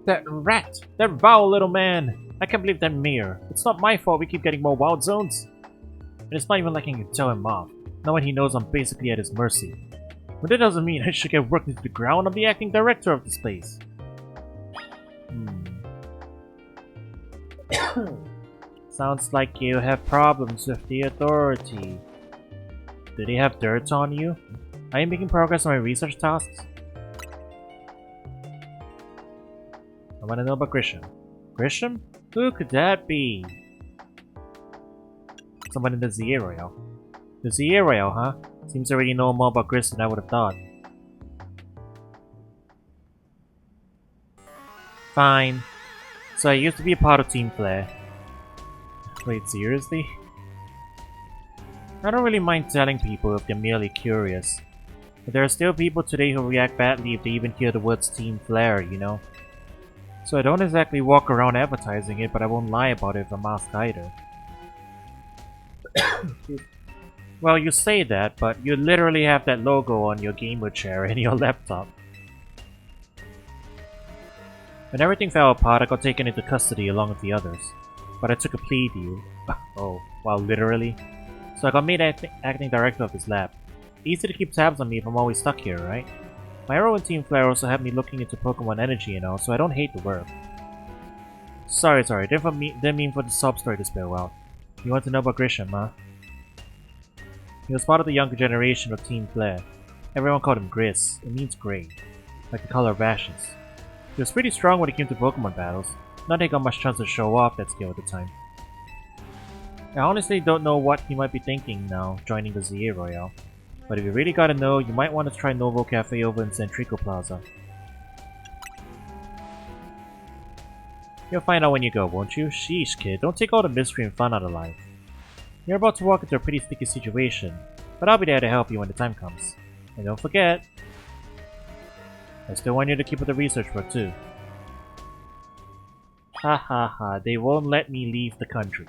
That rat! That vile little man! I can't believe that mirror. It's not my fault we keep getting more wild zones. And it's not even like I can tell him off. Now when he knows I'm basically at his mercy. But that doesn't mean I should get worked into the ground. I'm the acting director of this place. Sounds like you have problems with the authority. Do they have dirt on you? Are you making progress on my research tasks? I want to know about Grisham. Grisham? Who could that be? Someone in the ZA Royale. The ZA Royale, huh? Seems to already know more about Gris than I would have thought. Fine. So I used to be a part of Team Flare. Wait, seriously? I don't really mind telling people if they're merely curious. But there are still people today who react badly if they even hear the words Team Flare, you know? So I don't exactly walk around advertising it, but I won't lie about it if I'm asked either. Well, you say that, but you literally have that logo on your gamer chair and your laptop. When everything fell apart, I got taken into custody along with the others. But I took a plea deal. Oh, wow, literally? So I got made acting director of this lab. Easy to keep tabs on me if I'm always stuck here, right? My role in Team Flare also had me looking into Pokemon energy and all, so I don't hate the work. Sorry, didn't mean for the sob story to spill out. You want to know about Grisham, huh? He was part of the younger generation of Team Flare. Everyone called him Gris. It means grey, like the color of ashes. He was pretty strong when it came to Pokemon battles. Not that he got much chance to show off that skill at the time. I honestly don't know what he might be thinking now, joining the ZA Royale. But if you really gotta know, you might want to try Novo Cafe over in Centrico Plaza. You'll find out when you go, won't you? Sheesh, kid, don't take all the mystery and fun out of life. You're about to walk into a pretty sticky situation, but I'll be there to help you when the time comes. And don't forget, I still want you to keep up the research work too. Ha ha ha, they won't let me leave the country.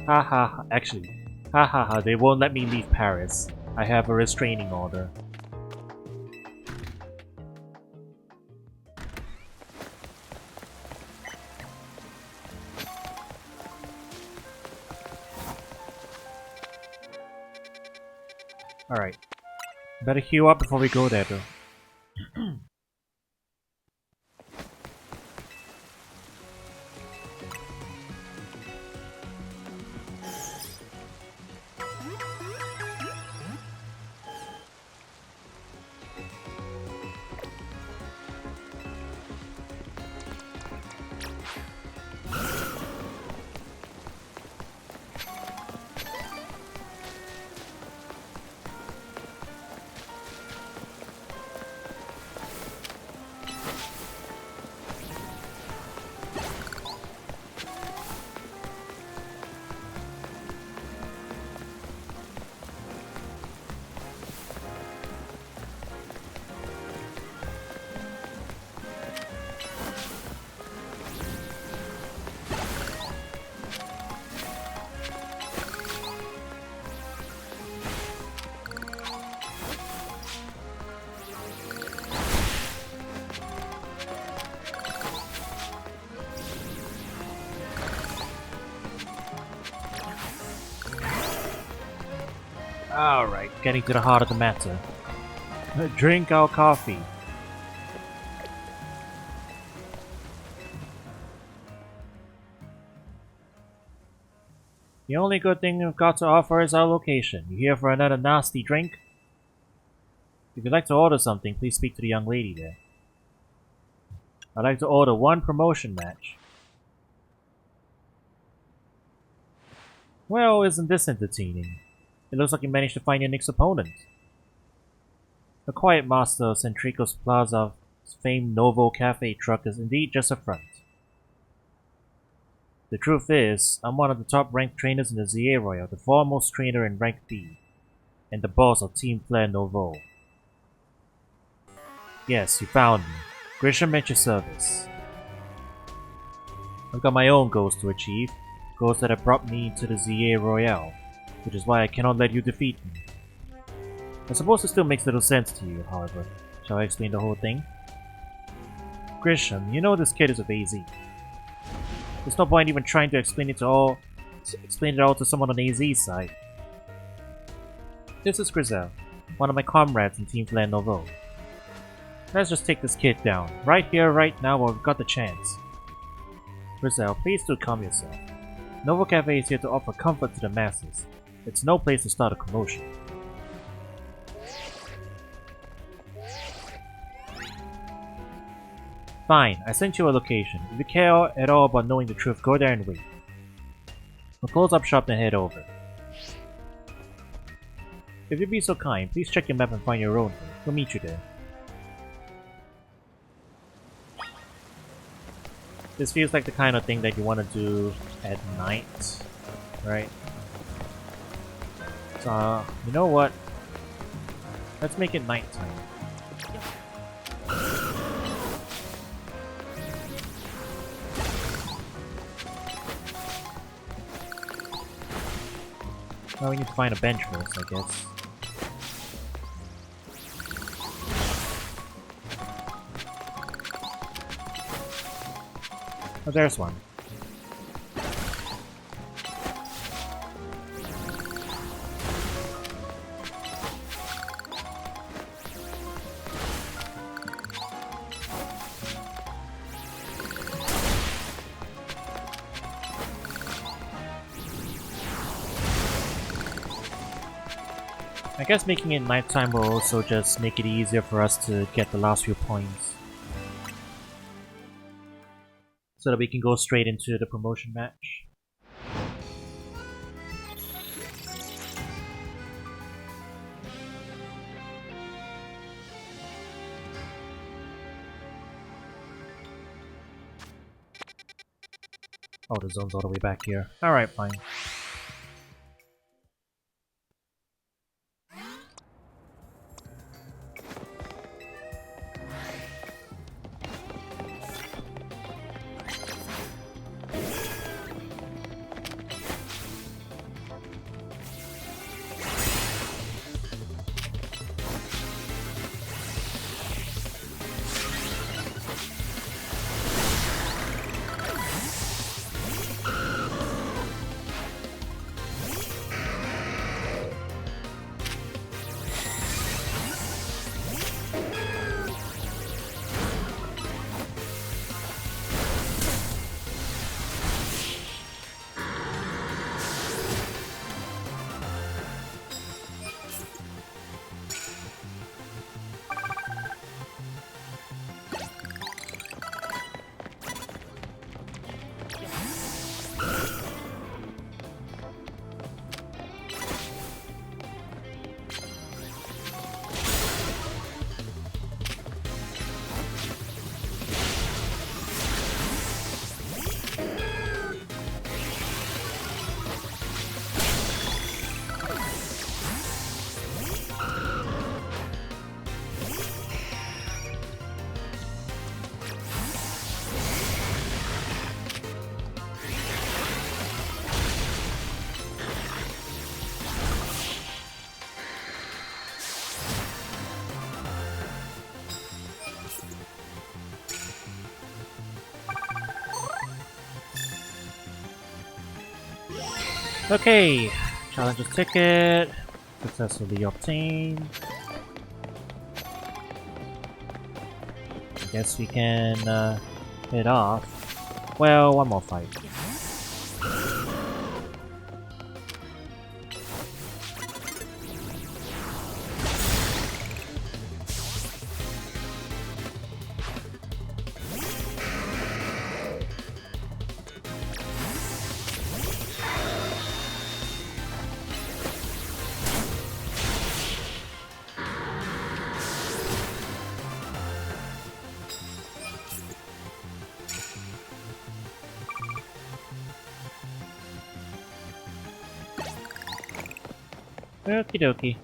Ha ha ha, actually, ha ha ha, they won't let me leave Paris. I have a restraining order. Alright. Better heal up before we go there though. Alright, getting to the heart of the matter. Drink our coffee. The only good thing we've got to offer is our location. You here for another nasty drink? If you'd like to order something, please speak to the young lady there. I'd like to order one promotion match. Well, isn't this entertaining? It looks like you managed to find your next opponent. The quiet master of Centrico's Plaza's famed Novo Cafe truck is indeed just a front. The truth is, I'm one of the top-ranked trainers in the ZA Royal, the foremost trainer in rank B, and the boss of Team Flare Novo. Yes, you found me. Grisham at your service. I've got my own goals to achieve, goals that have brought me into the ZA Royale, which is why I cannot let you defeat me. I suppose it still makes little sense to you, however. Shall I explain the whole thing? Grisham, you know this kid is of AZ. There's no point even trying to explain it all to someone on AZ's side. This is Grizel, one of my comrades in Team Flare Novo. Let's just take this kid down, right here, right now, while we've got the chance. Grizel, please do calm yourself. Novo Cafe is here to offer comfort to the masses. It's no place to start a commotion. Fine, I sent you a location. If you care at all about knowing the truth, go there and wait. We'll close up shop and head over. If you'd be so kind, please check your map and find your own way. We'll meet you there. This feels like the kind of thing that you want to do at night, right? So, you know what? Let's make it nighttime. Now we need to find a bench first, I guess. Oh, there's one. I guess making it nighttime will also just make it easier for us to get the last few points. So that we can go straight into the promotion match. Oh, the zone's all the way back here. Alright, fine. Okay, challenges ticket successfully obtained. I guess we can head off. Well, one more fight. Okie dokie.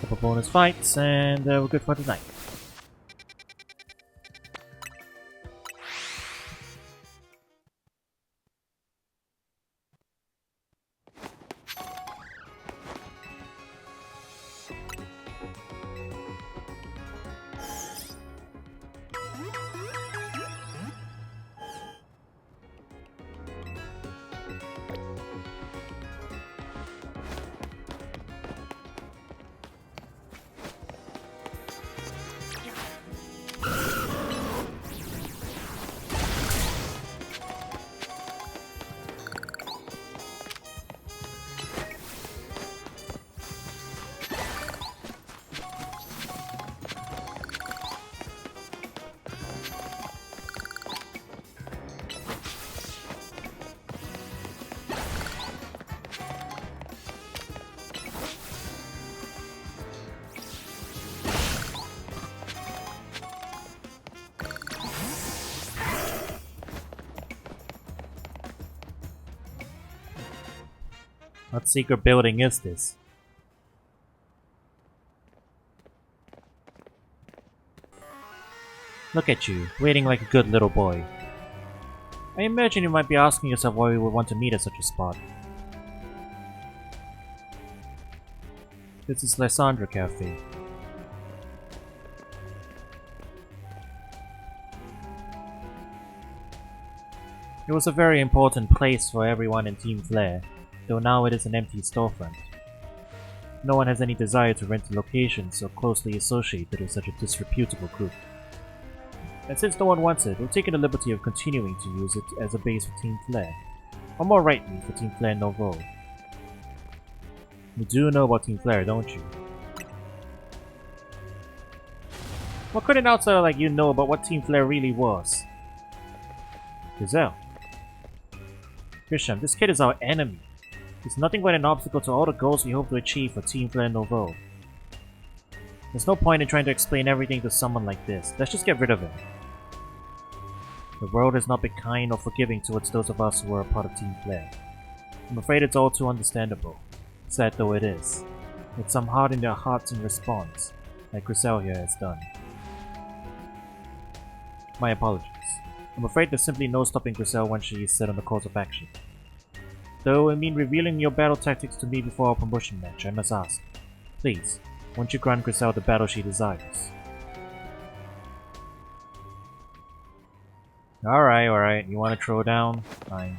Couple bonus fights, and we're good for tonight. What secret building is this? Look at you, waiting like a good little boy. I imagine you might be asking yourself why we would want to meet at such a spot. This is Lysandra Cafe. It was a very important place for everyone in Team Flare, though now it is an empty storefront. No one has any desire to rent a location so closely associated with such a disreputable group. And since no one wants it, we've taken the liberty of continuing to use it as a base for Team Flare. Or more rightly, for Team Flare Nouveau. You do know about Team Flare, don't you? What could an outsider like you know about what Team Flare really was? Gazelle. Grisham, this kid is our enemy. He's nothing but an obstacle to all the goals we hope to achieve for Team Flare Nouveau. There's no point in trying to explain everything to someone like this. Let's just get rid of him. The world has not been kind or forgiving towards those of us who are a part of Team Flare. I'm afraid it's all too understandable, sad though it is. With some heart in their hearts in response, like Grisel here has done. My apologies. I'm afraid there's simply no stopping Grisel once she is set on the course of action. Though I mean revealing your battle tactics to me before our promotion match, I must ask. Please, won't you grant Grisel the battle she desires? Alright, you wanna throw down? Fine.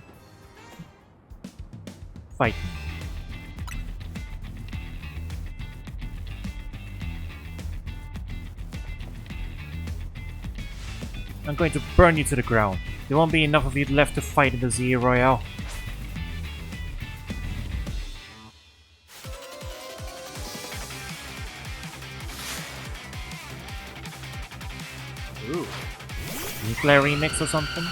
Fight me. I'm going to burn you to the ground. There won't be enough of you left to fight in the ZA Royale. Ooh. Nuclear remix or something?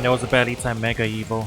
That was a barely timed Mega Evo.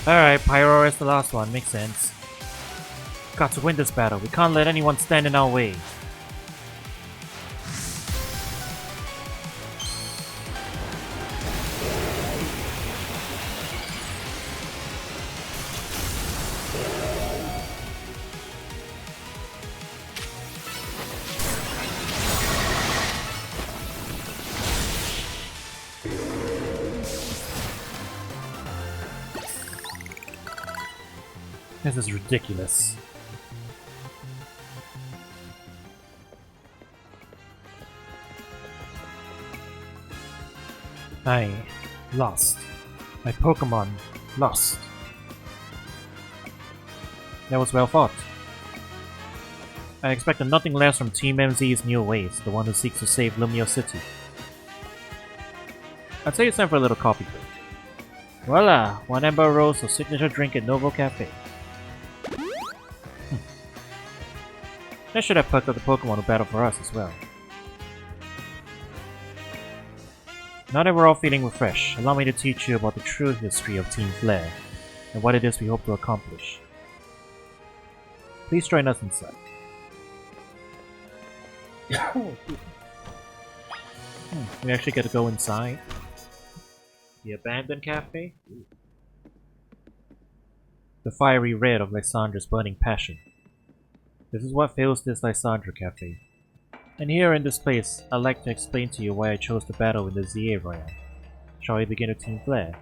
Alright, Pyro is the last one, makes sense. Got to win this battle, we can't let anyone stand in our way. This is ridiculous. I lost. My Pokémon lost. That was well fought. I expected nothing less from Team MZ's new ways, the one who seeks to save Lumio City. I'd say it's time for a little coffee break. Voila! 1 Amber Rose, a signature drink at Novo Cafe. That should have perked up the Pokemon who battle for us as well. Now that we're all feeling refreshed, allow me to teach you about the true history of Team Flare, and what it is we hope to accomplish. Please join us inside. We actually get to go inside. The abandoned cafe? Ooh. The fiery red of Lysandra's burning passion. This is what fills this Lysandra cafe. And here in this place, I'd like to explain to you why I chose to battle in the ZA Royale. Shall we begin with Team Flare?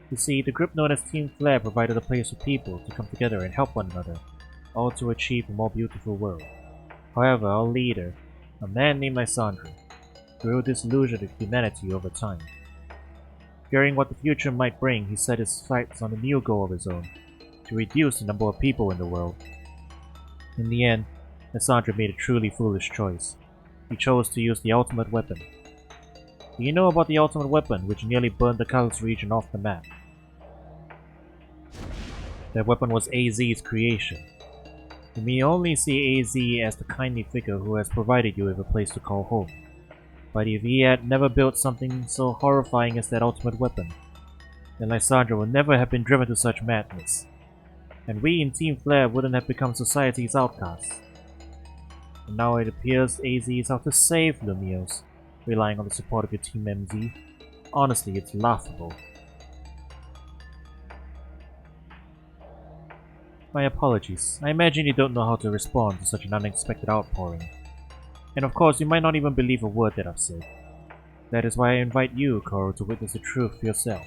You see, the group known as Team Flare provided a place for people to come together and help one another, all to achieve a more beautiful world. However, our leader, a man named Lysandra, grew disillusioned with humanity over time. Fearing what the future might bring, he set his sights on a new goal of his own, to reduce the number of people in the world. In the end, Lysandra made a truly foolish choice. He chose to use the ultimate weapon. Do you know about the ultimate weapon which nearly burned the Kalos region off the map? That weapon was AZ's creation. You may only see AZ as the kindly figure who has provided you with a place to call home. But if he had never built something so horrifying as that ultimate weapon, then Lysandra would never have been driven to such madness. And we in Team Flare wouldn't have become society's outcasts. And now it appears AZ is out to save Lumios, relying on the support of your Team MZ. Honestly, it's laughable. My apologies. I imagine you don't know how to respond to such an unexpected outpouring. And of course, you might not even believe a word that I've said. That is why I invite you, Koro, to witness the truth for yourself.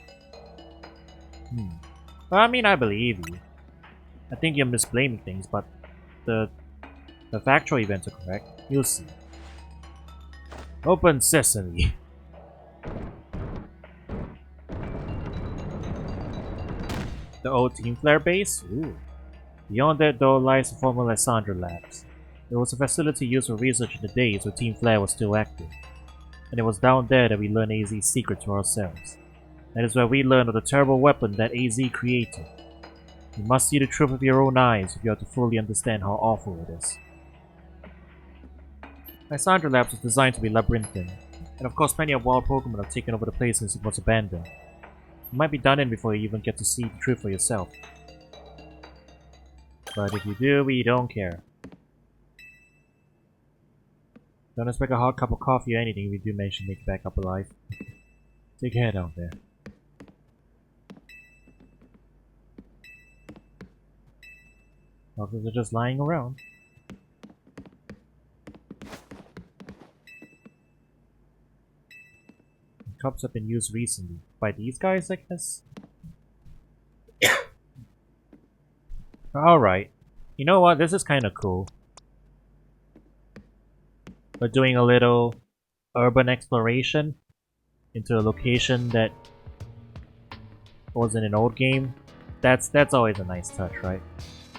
Well, I mean, I believe you. I think you're misblaming things, but the factual events are correct. You'll see. Open sesame. The old Team Flare base? Ooh. Beyond that though lies the former Lysandra Labs. It was a facility used for research in the days when Team Flare was still active. And it was down there that we learned AZ's secret to ourselves. That is where we learned of the terrible weapon that AZ created. You must see the truth with your own eyes if you are to fully understand how awful it is. Lysandra Labs was designed to be labyrinthine, and of course many of wild Pokémon have taken over the place since it was abandoned. You might be done in before you even get to see the truth for yourself. But if you do, we don't care. Don't expect a hot cup of coffee or anything if we do manage to make it back up alive. Take care down there. Doctors are just lying around. The cups have been used recently. By these guys, I guess? Alright. You know what? This is kinda cool. We're doing a little urban exploration into a location that was in an old game. That's always a nice touch, right?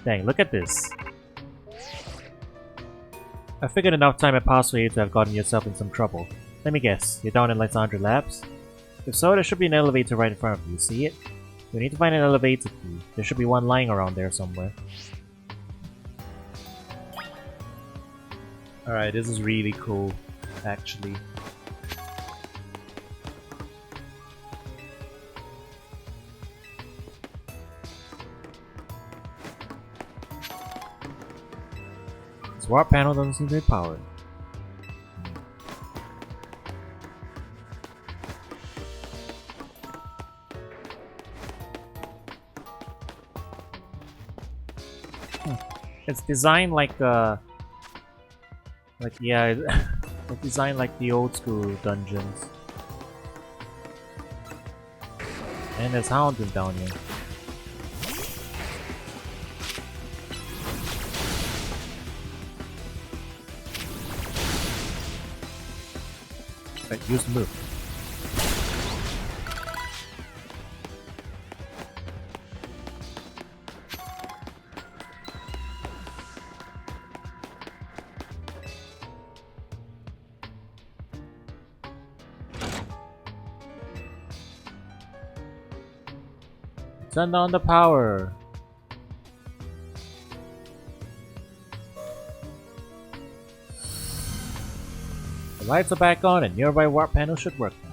Dang, look at this. I figured enough time had passed for you to have gotten yourself in some trouble. Let me guess, you're down in Lysandra Labs? If so, there should be an elevator right in front of you, see it? We need to find an elevator key. There should be one lying around there somewhere. Alright, this is really cool, actually. This warp panel doesn't seem to be powered. It's designed like yeah, it's designed like the old school dungeons. And there's Houndoom down here. Right, use the move. Turn on the power. The lights are back on and nearby warp panel should work now.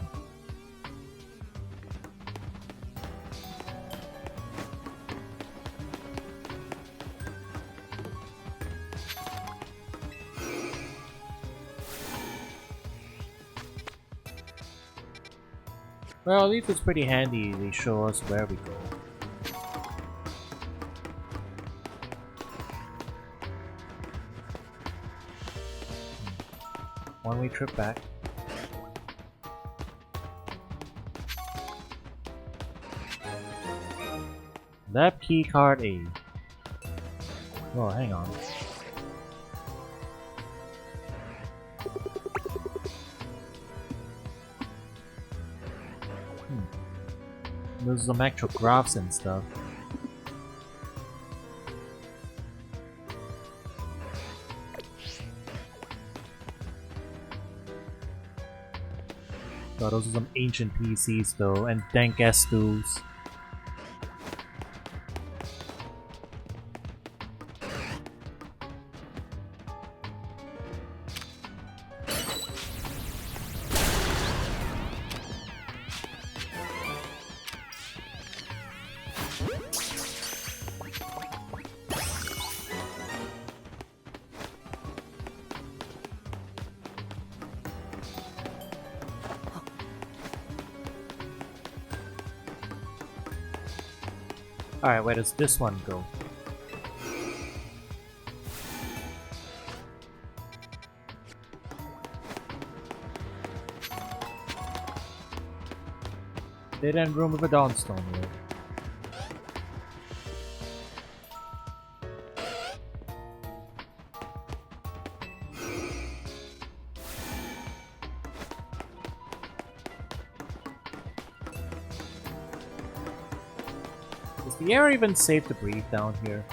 Well, at least it's pretty handy they show us where we go. One-way trip back. Lab key card A. Oh, hang on. There's some actual graphs and stuff. God, those are some ancient PCs though, and dank ass stools. Alright, where does this one go? Dead end room with a dawnstone here. Is the air even safe to breathe down here?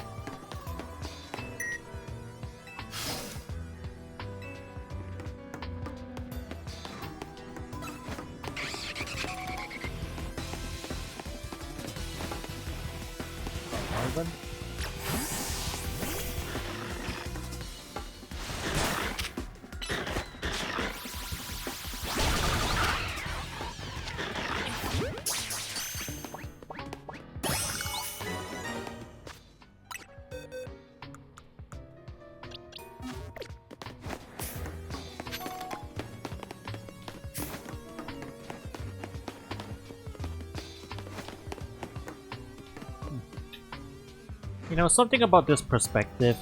You know, something about this perspective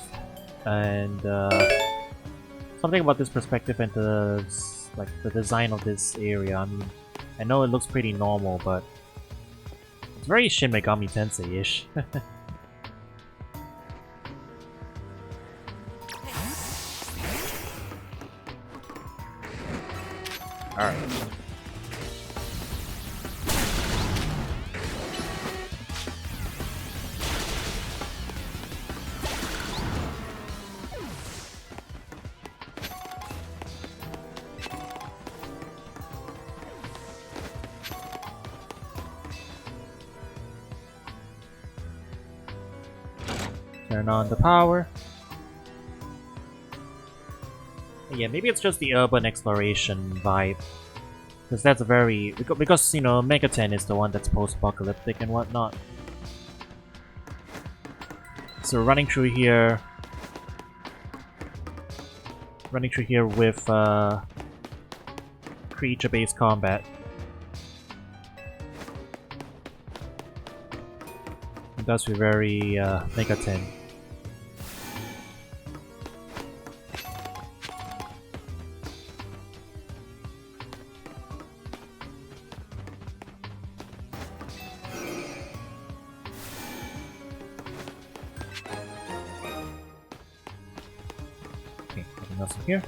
and something about this perspective and the design of this area. I mean, I know it looks pretty normal, but it's very Shin Megami Tensei-ish. Alright. Turn on the power. Yeah, maybe it's just the urban exploration vibe. Because that's a very... Because, you know, Mega 10 is the one that's post-apocalyptic and whatnot. So running through here... with creature-based combat. It does feel very Mega 10. Nothing here.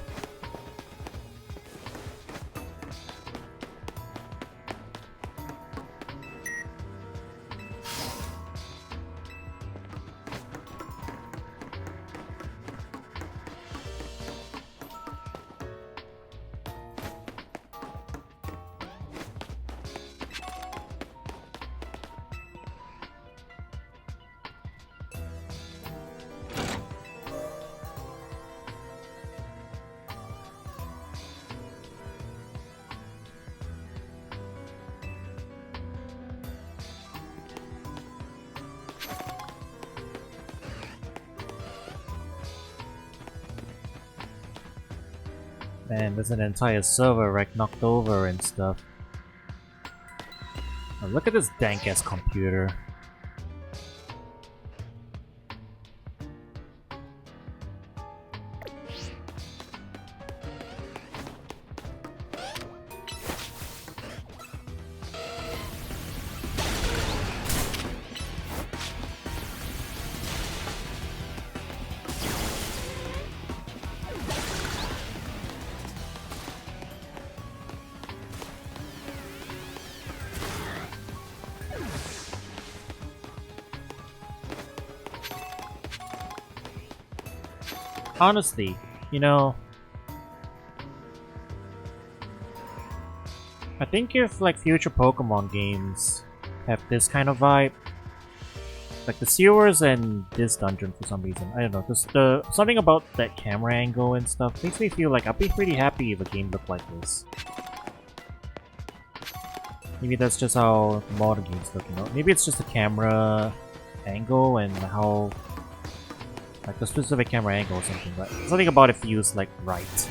Man, there's an entire server wreck knocked over and stuff. Oh, look at this dank-ass computer. Honestly, you know, I think if like future Pokemon games have this kind of vibe, like the sewers and this dungeon for some reason, I don't know, just something about that camera angle and stuff makes me feel like I'd be pretty happy if a game looked like this. Maybe that's just how modern games look, you know? Maybe it's just the camera angle and how... like the specific camera angle or something, but something about it feels like right.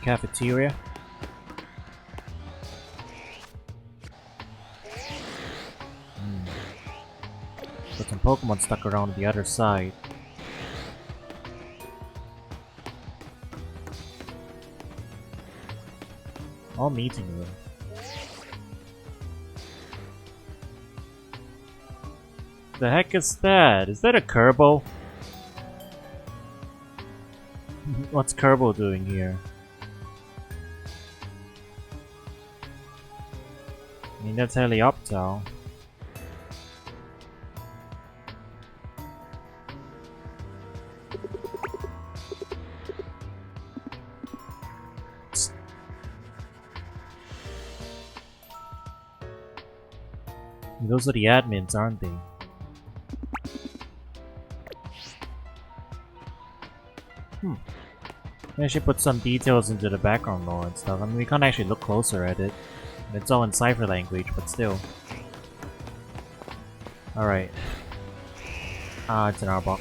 cafeteria. Got some Pokemon stuck around the other side. All meeting room. The heck is that? Is that a Kerbal? What's Kerbal doing here? I mean, that's Helioptile. Those are the admins, aren't they? I should put some details into the background lore and stuff. I mean, we can't actually look closer at it. It's all in cipher language, but still. Alright. Ah, it's an Arbok.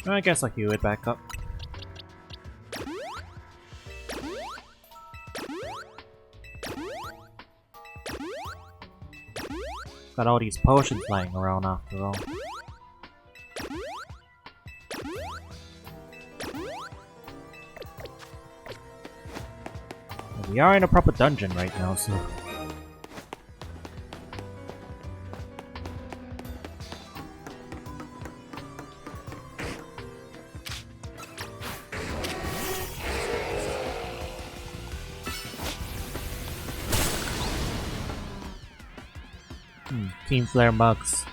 I guess I'll heal it back up. Got all these potions lying around after all. We are in a proper dungeon right now, so... Team Flare mugs.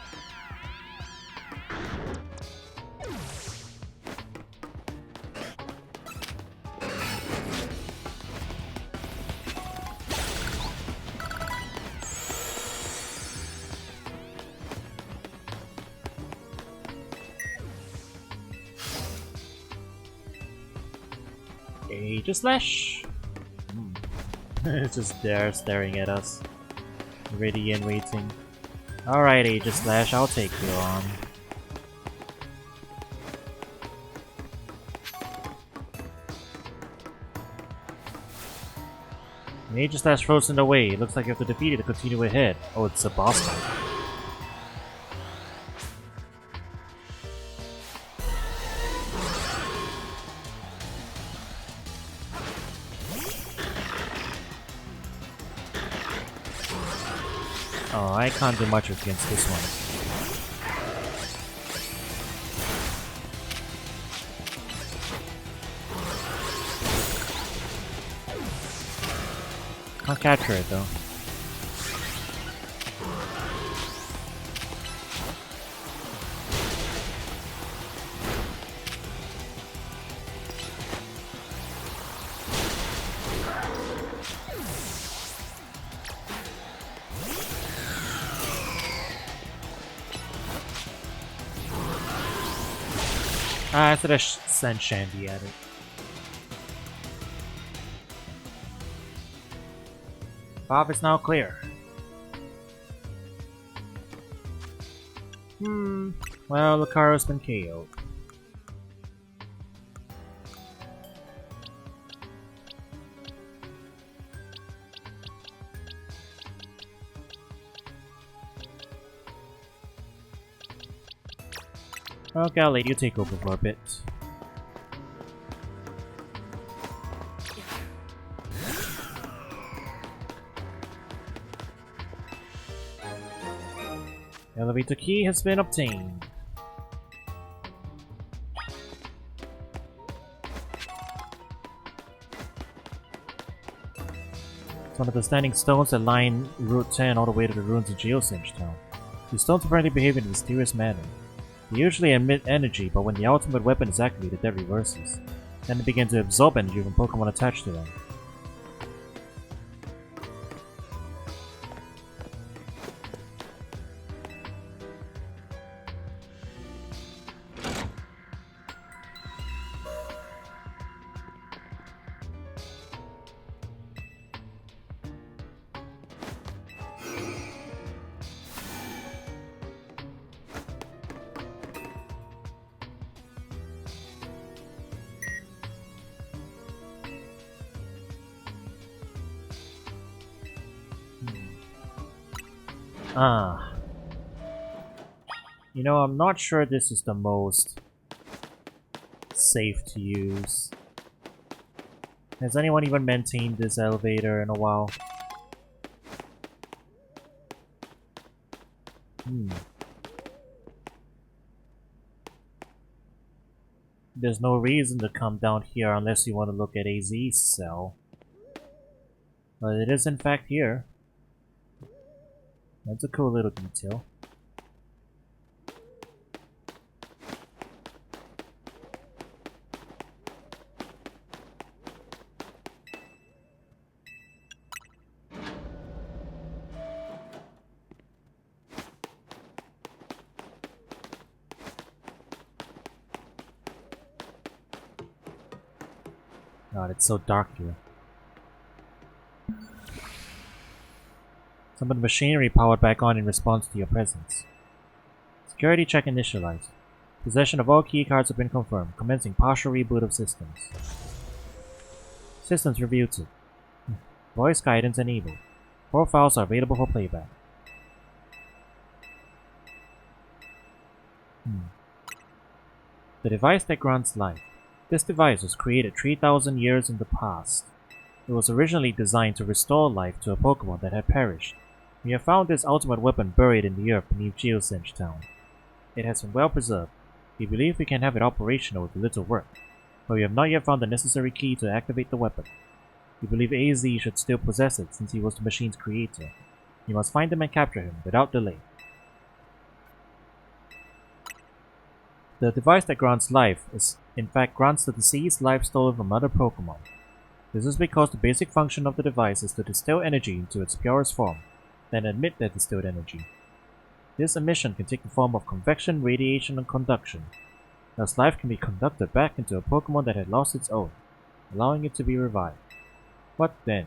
Aegis Slash! It's just there staring at us. Ready and waiting. Alright, Aegis Slash, I'll take you on. Aegis Slash frozen away. It looks like you have to defeat it to continue ahead. Oh, it's a boss fight. Oh, I can't do much against this one. Can't capture it though. I thought I sent Shandy at it. Path is now clear. Well, Lucario's been KO'd. Okay, I'll let you take over for a bit. Elevator key has been obtained. It's one of the standing stones that line Route 10 all the way to the ruins of Geosinge Town. These stones apparently behave in a mysterious manner. They usually emit energy, but when the ultimate weapon is activated, that reverses. Then they begin to absorb energy from Pokémon attached to them. Ah. You know, I'm not sure this is the most safe to use. Has anyone even maintained this elevator in a while? There's no reason to come down here unless you want to look at AZ's cell. But it is in fact here. That's a cool little detail. God, it's so dark here. Some of the machinery powered back on in response to your presence. Security check initialized. Possession of all keycards have been confirmed, commencing partial reboot of systems. Systems rebooted. Voice guidance enabled. Profiles are available for playback. The device that grants life. This device was created 3,000 years in the past. It was originally designed to restore life to a Pokémon that had perished. We have found this ultimate weapon buried in the earth beneath Geosinge Town. It has been well preserved. We believe we can have it operational with little work, but we have not yet found the necessary key to activate the weapon. We believe AZ should still possess it since he was the machine's creator. You must find him and capture him without delay. The device that grants life in fact grants the deceased life stolen from other Pokémon. This is because the basic function of the device is to distill energy into its purest form, then emit that distilled energy. This emission can take the form of convection, radiation, and conduction. Thus life can be conducted back into a Pokémon that had lost its own, allowing it to be revived. What then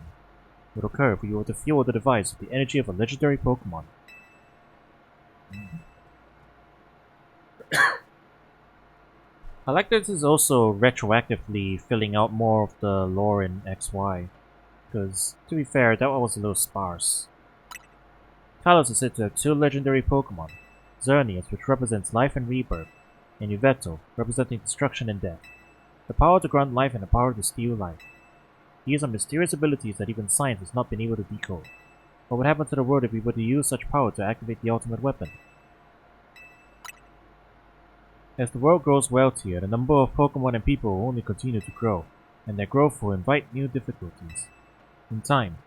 would occur if we were to fuel the device with the energy of a legendary Pokémon? I like that this is also retroactively filling out more of the lore in XY, because, to be fair, that one was a little sparse. Kalos is said to have two legendary Pokémon, Xerneas, which represents life and rebirth, and Yveltal, representing destruction and death. The power to grant life and the power to steal life. These are mysterious abilities that even science has not been able to decode. What would happen to the world if we were to use such power to activate the ultimate weapon? As the world grows wealthier, the number of Pokémon and people will only continue to grow, and their growth will invite new difficulties. In time,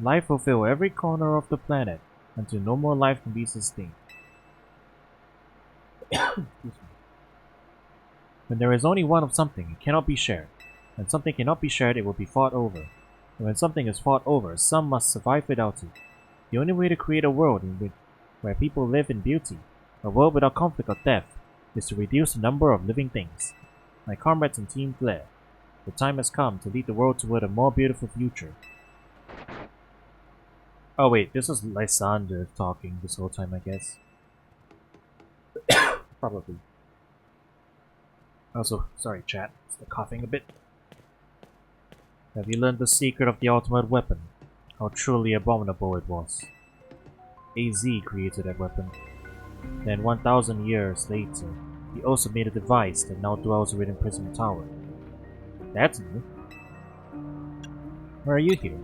life will fill every corner of the planet until no more life can be sustained. When there is only one of something, it cannot be shared. When something cannot be shared, it will be fought over. And when something is fought over, some must survive without it. The only way to create a world where people live in beauty, a world without conflict or death, is to reduce the number of living things. My comrades in Team Flare, the time has come to lead the world toward a more beautiful future. Oh wait, this is Lysander talking this whole time, I guess. Probably. Also, sorry chat, still coughing a bit. Have you learned the secret of the ultimate weapon? How truly abominable it was. AZ created that weapon. Then 1,000 years later, he also made a device that now dwells within Prism Tower. That's new. Why are you here?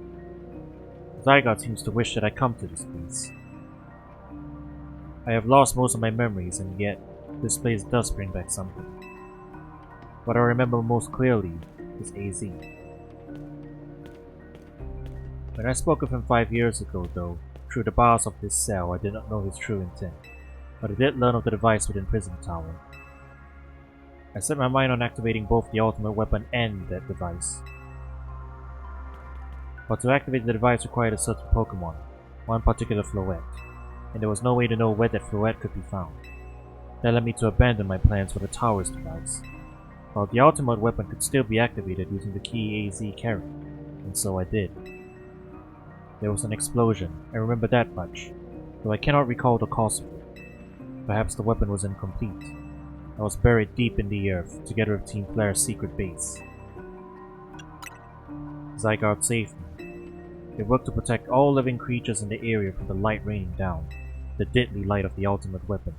Zygarde seems to wish that I come to this place. I have lost most of my memories, and yet this place does bring back something. What I remember most clearly is AZ. When I spoke of him 5 years ago, though, through the bars of this cell, I did not know his true intent, but I did learn of the device within Prison Tower. I set my mind on activating both the ultimate weapon and that device. But to activate the device required a certain Pokémon, one particular Floette, and there was no way to know where that Floette could be found. That led me to abandon my plans for the tower's device, while the ultimate weapon could still be activated using the key AZ carried, and so I did. There was an explosion, I remember that much, though I cannot recall the cause of it. Perhaps the weapon was incomplete. I was buried deep in the earth, together with Team Flare's secret base. Zygarde saved me. They worked to protect all living creatures in the area from the light raining down, the deadly light of the ultimate weapon.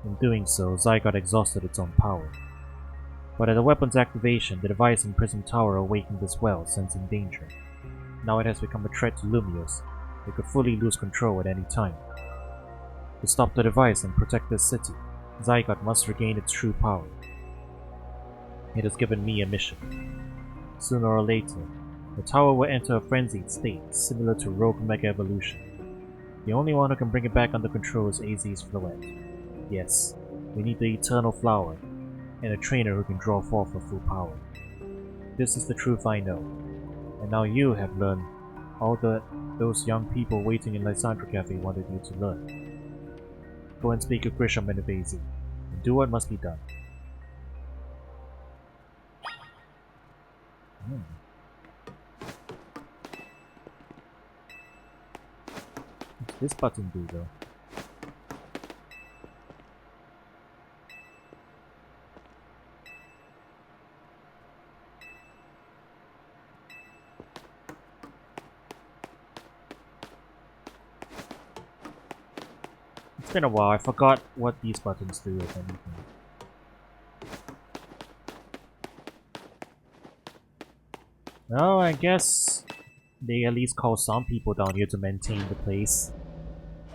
In doing so, Zygarde exhausted its own power. But at the weapon's activation, the device in Prison Tower awakened as well, sensing danger. Now it has become a threat to Lumiose. It could fully lose control at any time. To stop the device and protect this city, Zygarde must regain its true power. It has given me a mission. Sooner or later, the tower will enter a frenzied state, similar to Rogue Mega Evolution. The only one who can bring it back under control is AZ's Floette. Yes, we need the Eternal Flower, and a trainer who can draw forth her full power. This is the truth I know, and now you have learned all that those young people waiting in Lysandra Cafe wanted you to learn. Go and speak with Grisham and Evasi, and do what must be done. What's this button do though? It's been a while, I forgot what these buttons do, if anything. Well, I guess they at least call some people down here to maintain the place.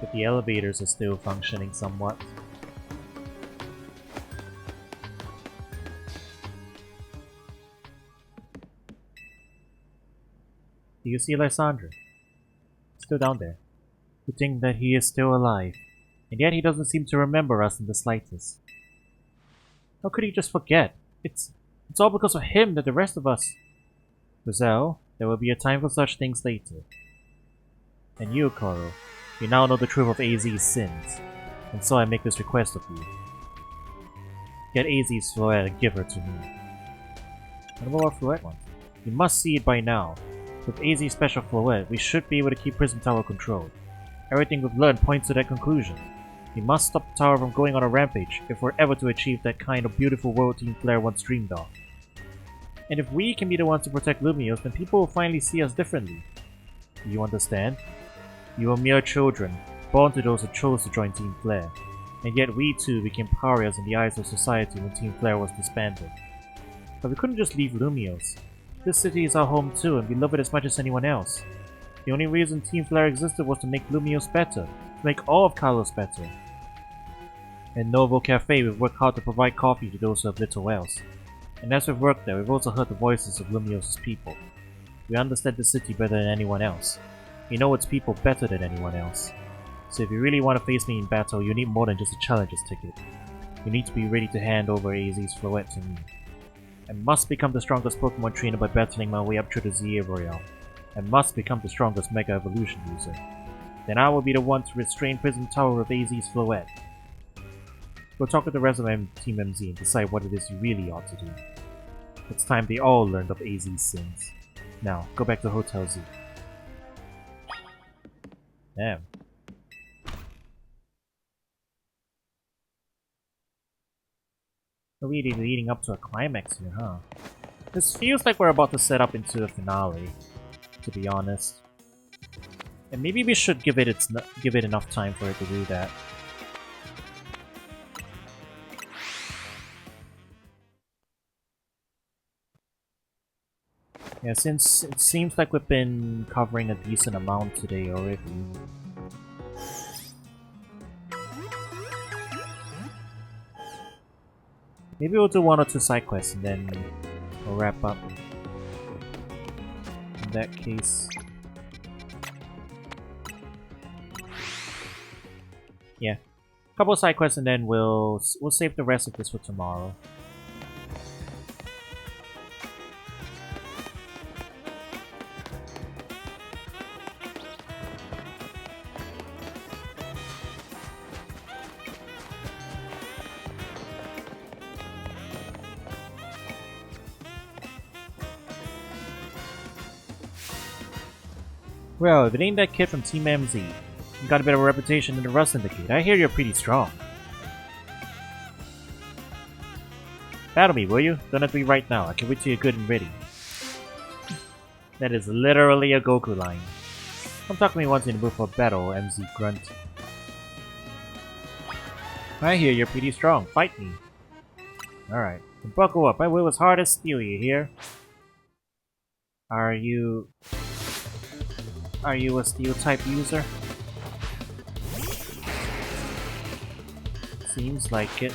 But the elevators are still functioning somewhat. Do you see Lysandra? Still down there. To think that he is still alive. And yet he doesn't seem to remember us in the slightest. How could he just forget? It's all because of him that the rest of us... Giselle, there will be a time for such things later. And you, Koro, you now know the truth of AZ's sins, and so I make this request of you. Get AZ's Floette and give her to me. What about Floette wants? You must see it by now. With AZ's special Floette, we should be able to keep Prison Tower controlled. Everything we've learned points to that conclusion. We must stop the tower from going on a rampage if we're ever to achieve that kind of beautiful world Team Flare once dreamed of. And if we can be the ones to protect Lumiose, then people will finally see us differently. Do you understand? You are mere children, born to those who chose to join Team Flare. And yet we too became pariahs in the eyes of society when Team Flare was disbanded. But we couldn't just leave Lumiose. This city is our home too, and we love it as much as anyone else. The only reason Team Flare existed was to make Lumiose better, to make all of Kalos better. In Novo Cafe, we've worked hard to provide coffee to those who have little else. And as we've worked there, we've also heard the voices of Lumiose's people. We understand the city better than anyone else. We know its people better than anyone else. So if you really want to face me in battle, you need more than just a challenger's ticket. You need to be ready to hand over AZ's Floette to me. I must become the strongest Pokemon trainer by battling my way up through the Zia Royale. I must become the strongest Mega Evolution user. Then I will be the one to restrain Prison Tower with AZ's Floette. We'll talk with the rest of Team MZ and decide what it is you really ought to do. It's time they all learned of AZ's sins. Now, go back to Hotel Z. Damn. We're really leading up to a climax here, huh? This feels like we're about to set up into a finale, to be honest. And maybe we should give it enough time for it to do that. Yeah, since it seems like we've been covering a decent amount today already. Maybe we'll do 1 or 2 side quests and then we'll wrap up. In that case... yeah. Couple of side quests and then we'll save the rest of this for tomorrow. Well, if it ain't that kid from Team MZ, you got a bit of a reputation in the Rust Syndicate. I hear you're pretty strong. Battle me, will you? Don't have to be right now. I can wait till you're good and ready. That is literally a Goku line. Come talk to me once in the mood for a battle, MZ Grunt. I hear you're pretty strong. Fight me. Alright. Buckle up. I will as hard as steel, you hear? Are you a steel type user? Seems like it.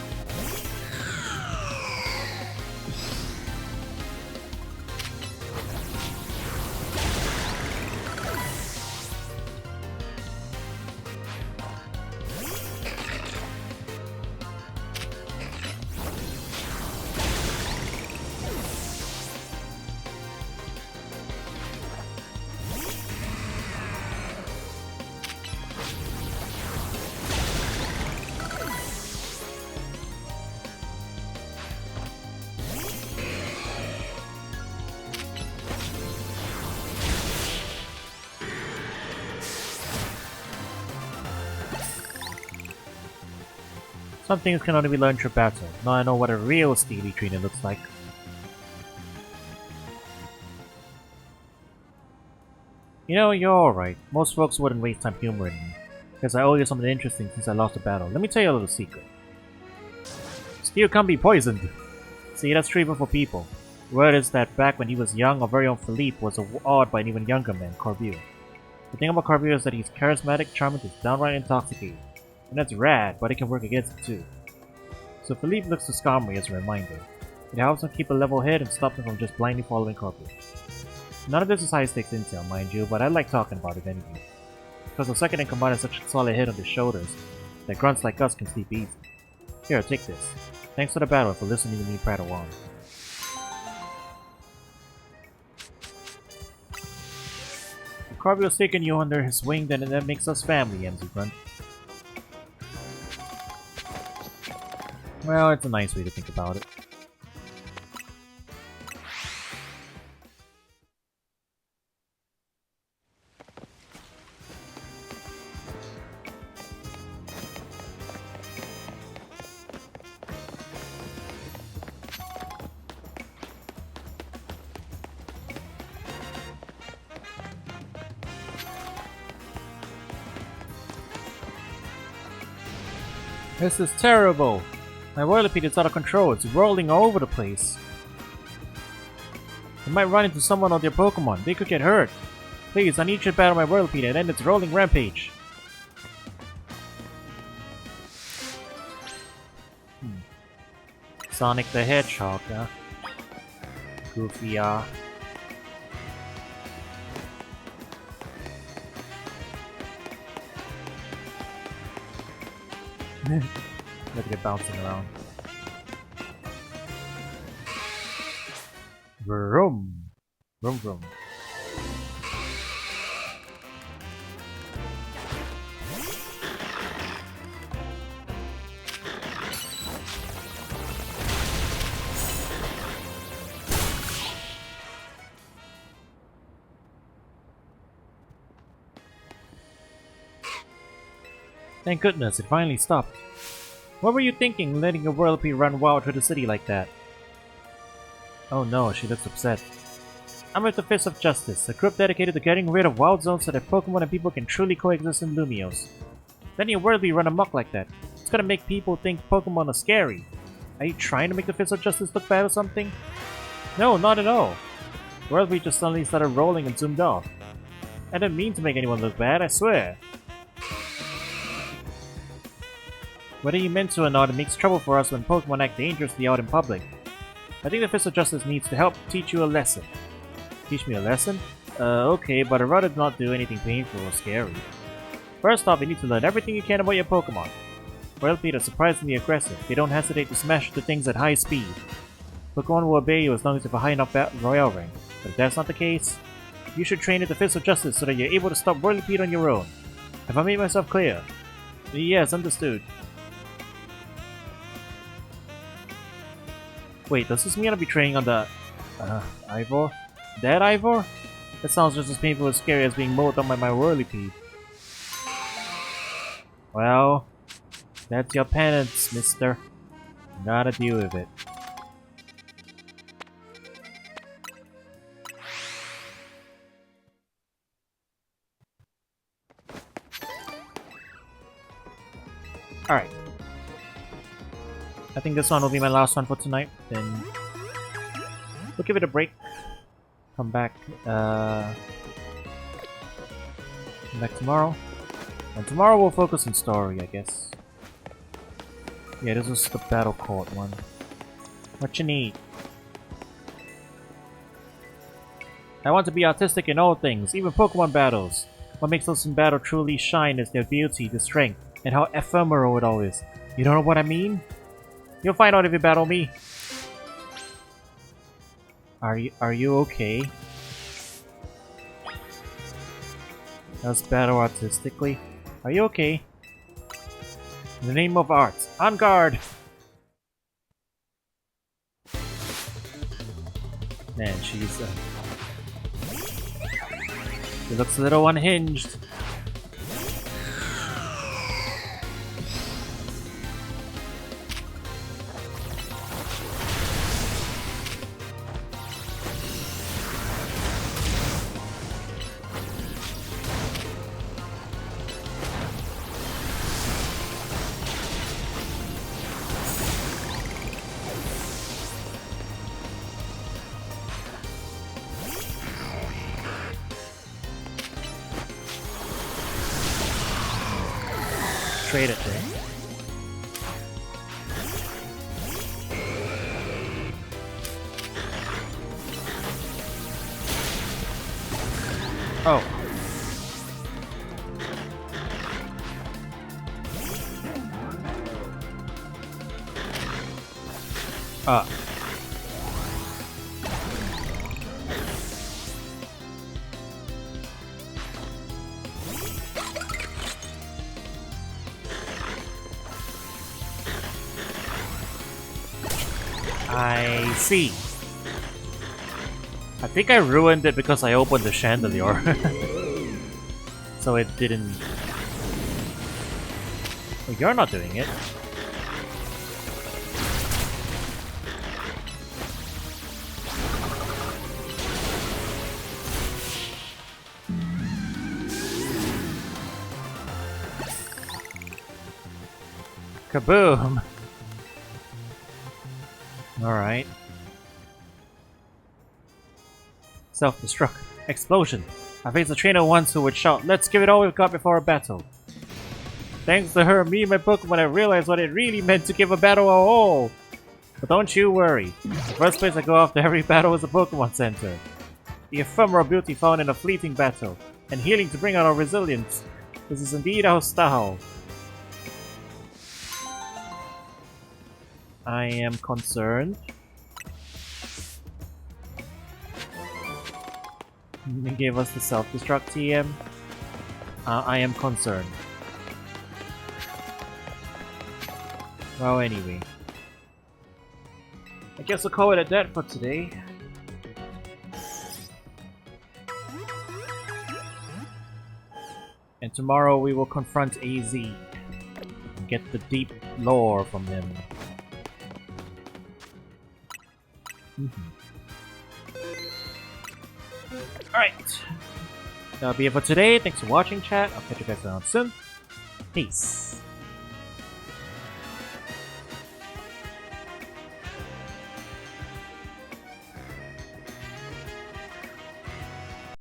Some things can only be learned through battle. Now I know what a real steely trainer looks like. You know, you're alright. Most folks wouldn't waste time humoring me, because I owe you something interesting since I lost the battle. Let me tell you a little secret. Steel can't be poisoned! See, that's true even for people. Word is that back when he was young, our very own Philippe was awed by an even younger man, Corbeau. The thing about Corbeau is that he's charismatic, charming, and downright intoxicating. And that's rad, but it can work against it too. So Philippe looks to Skarmory as a reminder. It helps him keep a level head and stop him from just blindly following Corbeau. None of this is high-stakes intel, mind you, but I like talking about it anyway. Because the second in command has such a solid head on his shoulders that grunts like us can sleep easy. Here, take this. Thanks for the battle and for listening to me prattle on. If Corbeau's taken you under his wing, then that makes us family, MZ Grunt. Well, it's a nice way to think about it. This is terrible! My whirlipede is out of control, it's rolling all over the place. I might run into someone of their Pokémon, they could get hurt. Please, I need you to battle my whirlipede and end its rolling rampage. Sonic the Hedgehog, huh? Goofy, Look at it bouncing around. Vroom! Vroom vroom. Thank goodness, it finally stopped. What were you thinking, letting your whirlipede run wild through the city like that? Oh no, she looks upset. I'm with the Fist of Justice, a group dedicated to getting rid of wild zones so that Pokemon and people can truly coexist in Lumiose. Letting your whirlipede run amok like that, it's gonna make people think Pokemon are scary. Are you trying to make the Fist of Justice look bad or something? No, not at all. Whirlipede just suddenly started rolling and zoomed off. I didn't mean to make anyone look bad, I swear. Whether you meant to or not, it makes trouble for us when Pokémon act dangerously out in public. I think the Fist of Justice needs to help teach you a lesson. Teach me a lesson? Okay, but I'd rather not do anything painful or scary. First off, you need to learn everything you can about your Pokémon. Royalty are surprisingly aggressive. They don't hesitate to smash into things at high speed. Pokémon will obey you as long as you have a high enough Royale rank. But if that's not the case, you should train at the Fist of Justice so that you're able to stop Whirlipede on your own. Have I made myself clear? Yes, understood. Wait, does this mean I'll be training on the... Ivor? That Ivor? That sounds just as painful and scary as being mowed down by my Whirlipede. Well, that's your penance, mister. You gotta deal with it. Alright. I think this one will be my last one for tonight. Then we'll give it a break. Come back tomorrow. And tomorrow we'll focus on story, I guess. Yeah, this is the Battle Court one. What you need? I want to be artistic in all things, even Pokemon battles. What makes those in battle truly shine is their beauty, their strength, and how ephemeral it all is. You don't know what I mean? You'll find out if you battle me. Are you okay? Let's battle artistically. Are you okay? In the name of art, on guard! Man, she's she looks a little unhinged. Trade it there. Oh. I see. I think I ruined it because I opened the chandelier. So it didn't... Well, you're not doing it. Kaboom! Alright. Self-destruct. Explosion. I faced a trainer once who would shout, "Let's give it all we've got before a battle." Thanks to her, me and my Pokemon have realized what it really meant to give a battle our all. But don't you worry. The first place I go after every battle is the Pokemon Center. The ephemeral beauty found in a fleeting battle, and healing to bring out our resilience. This is indeed our style. I am concerned. They gave us the self-destruct TM. I am concerned. Well, anyway. I guess we'll call it at that for today. And tomorrow we will confront AZ and get the deep lore from him. Alright. That'll be it for today. Thanks for watching, chat. I'll catch you guys around soon. Peace.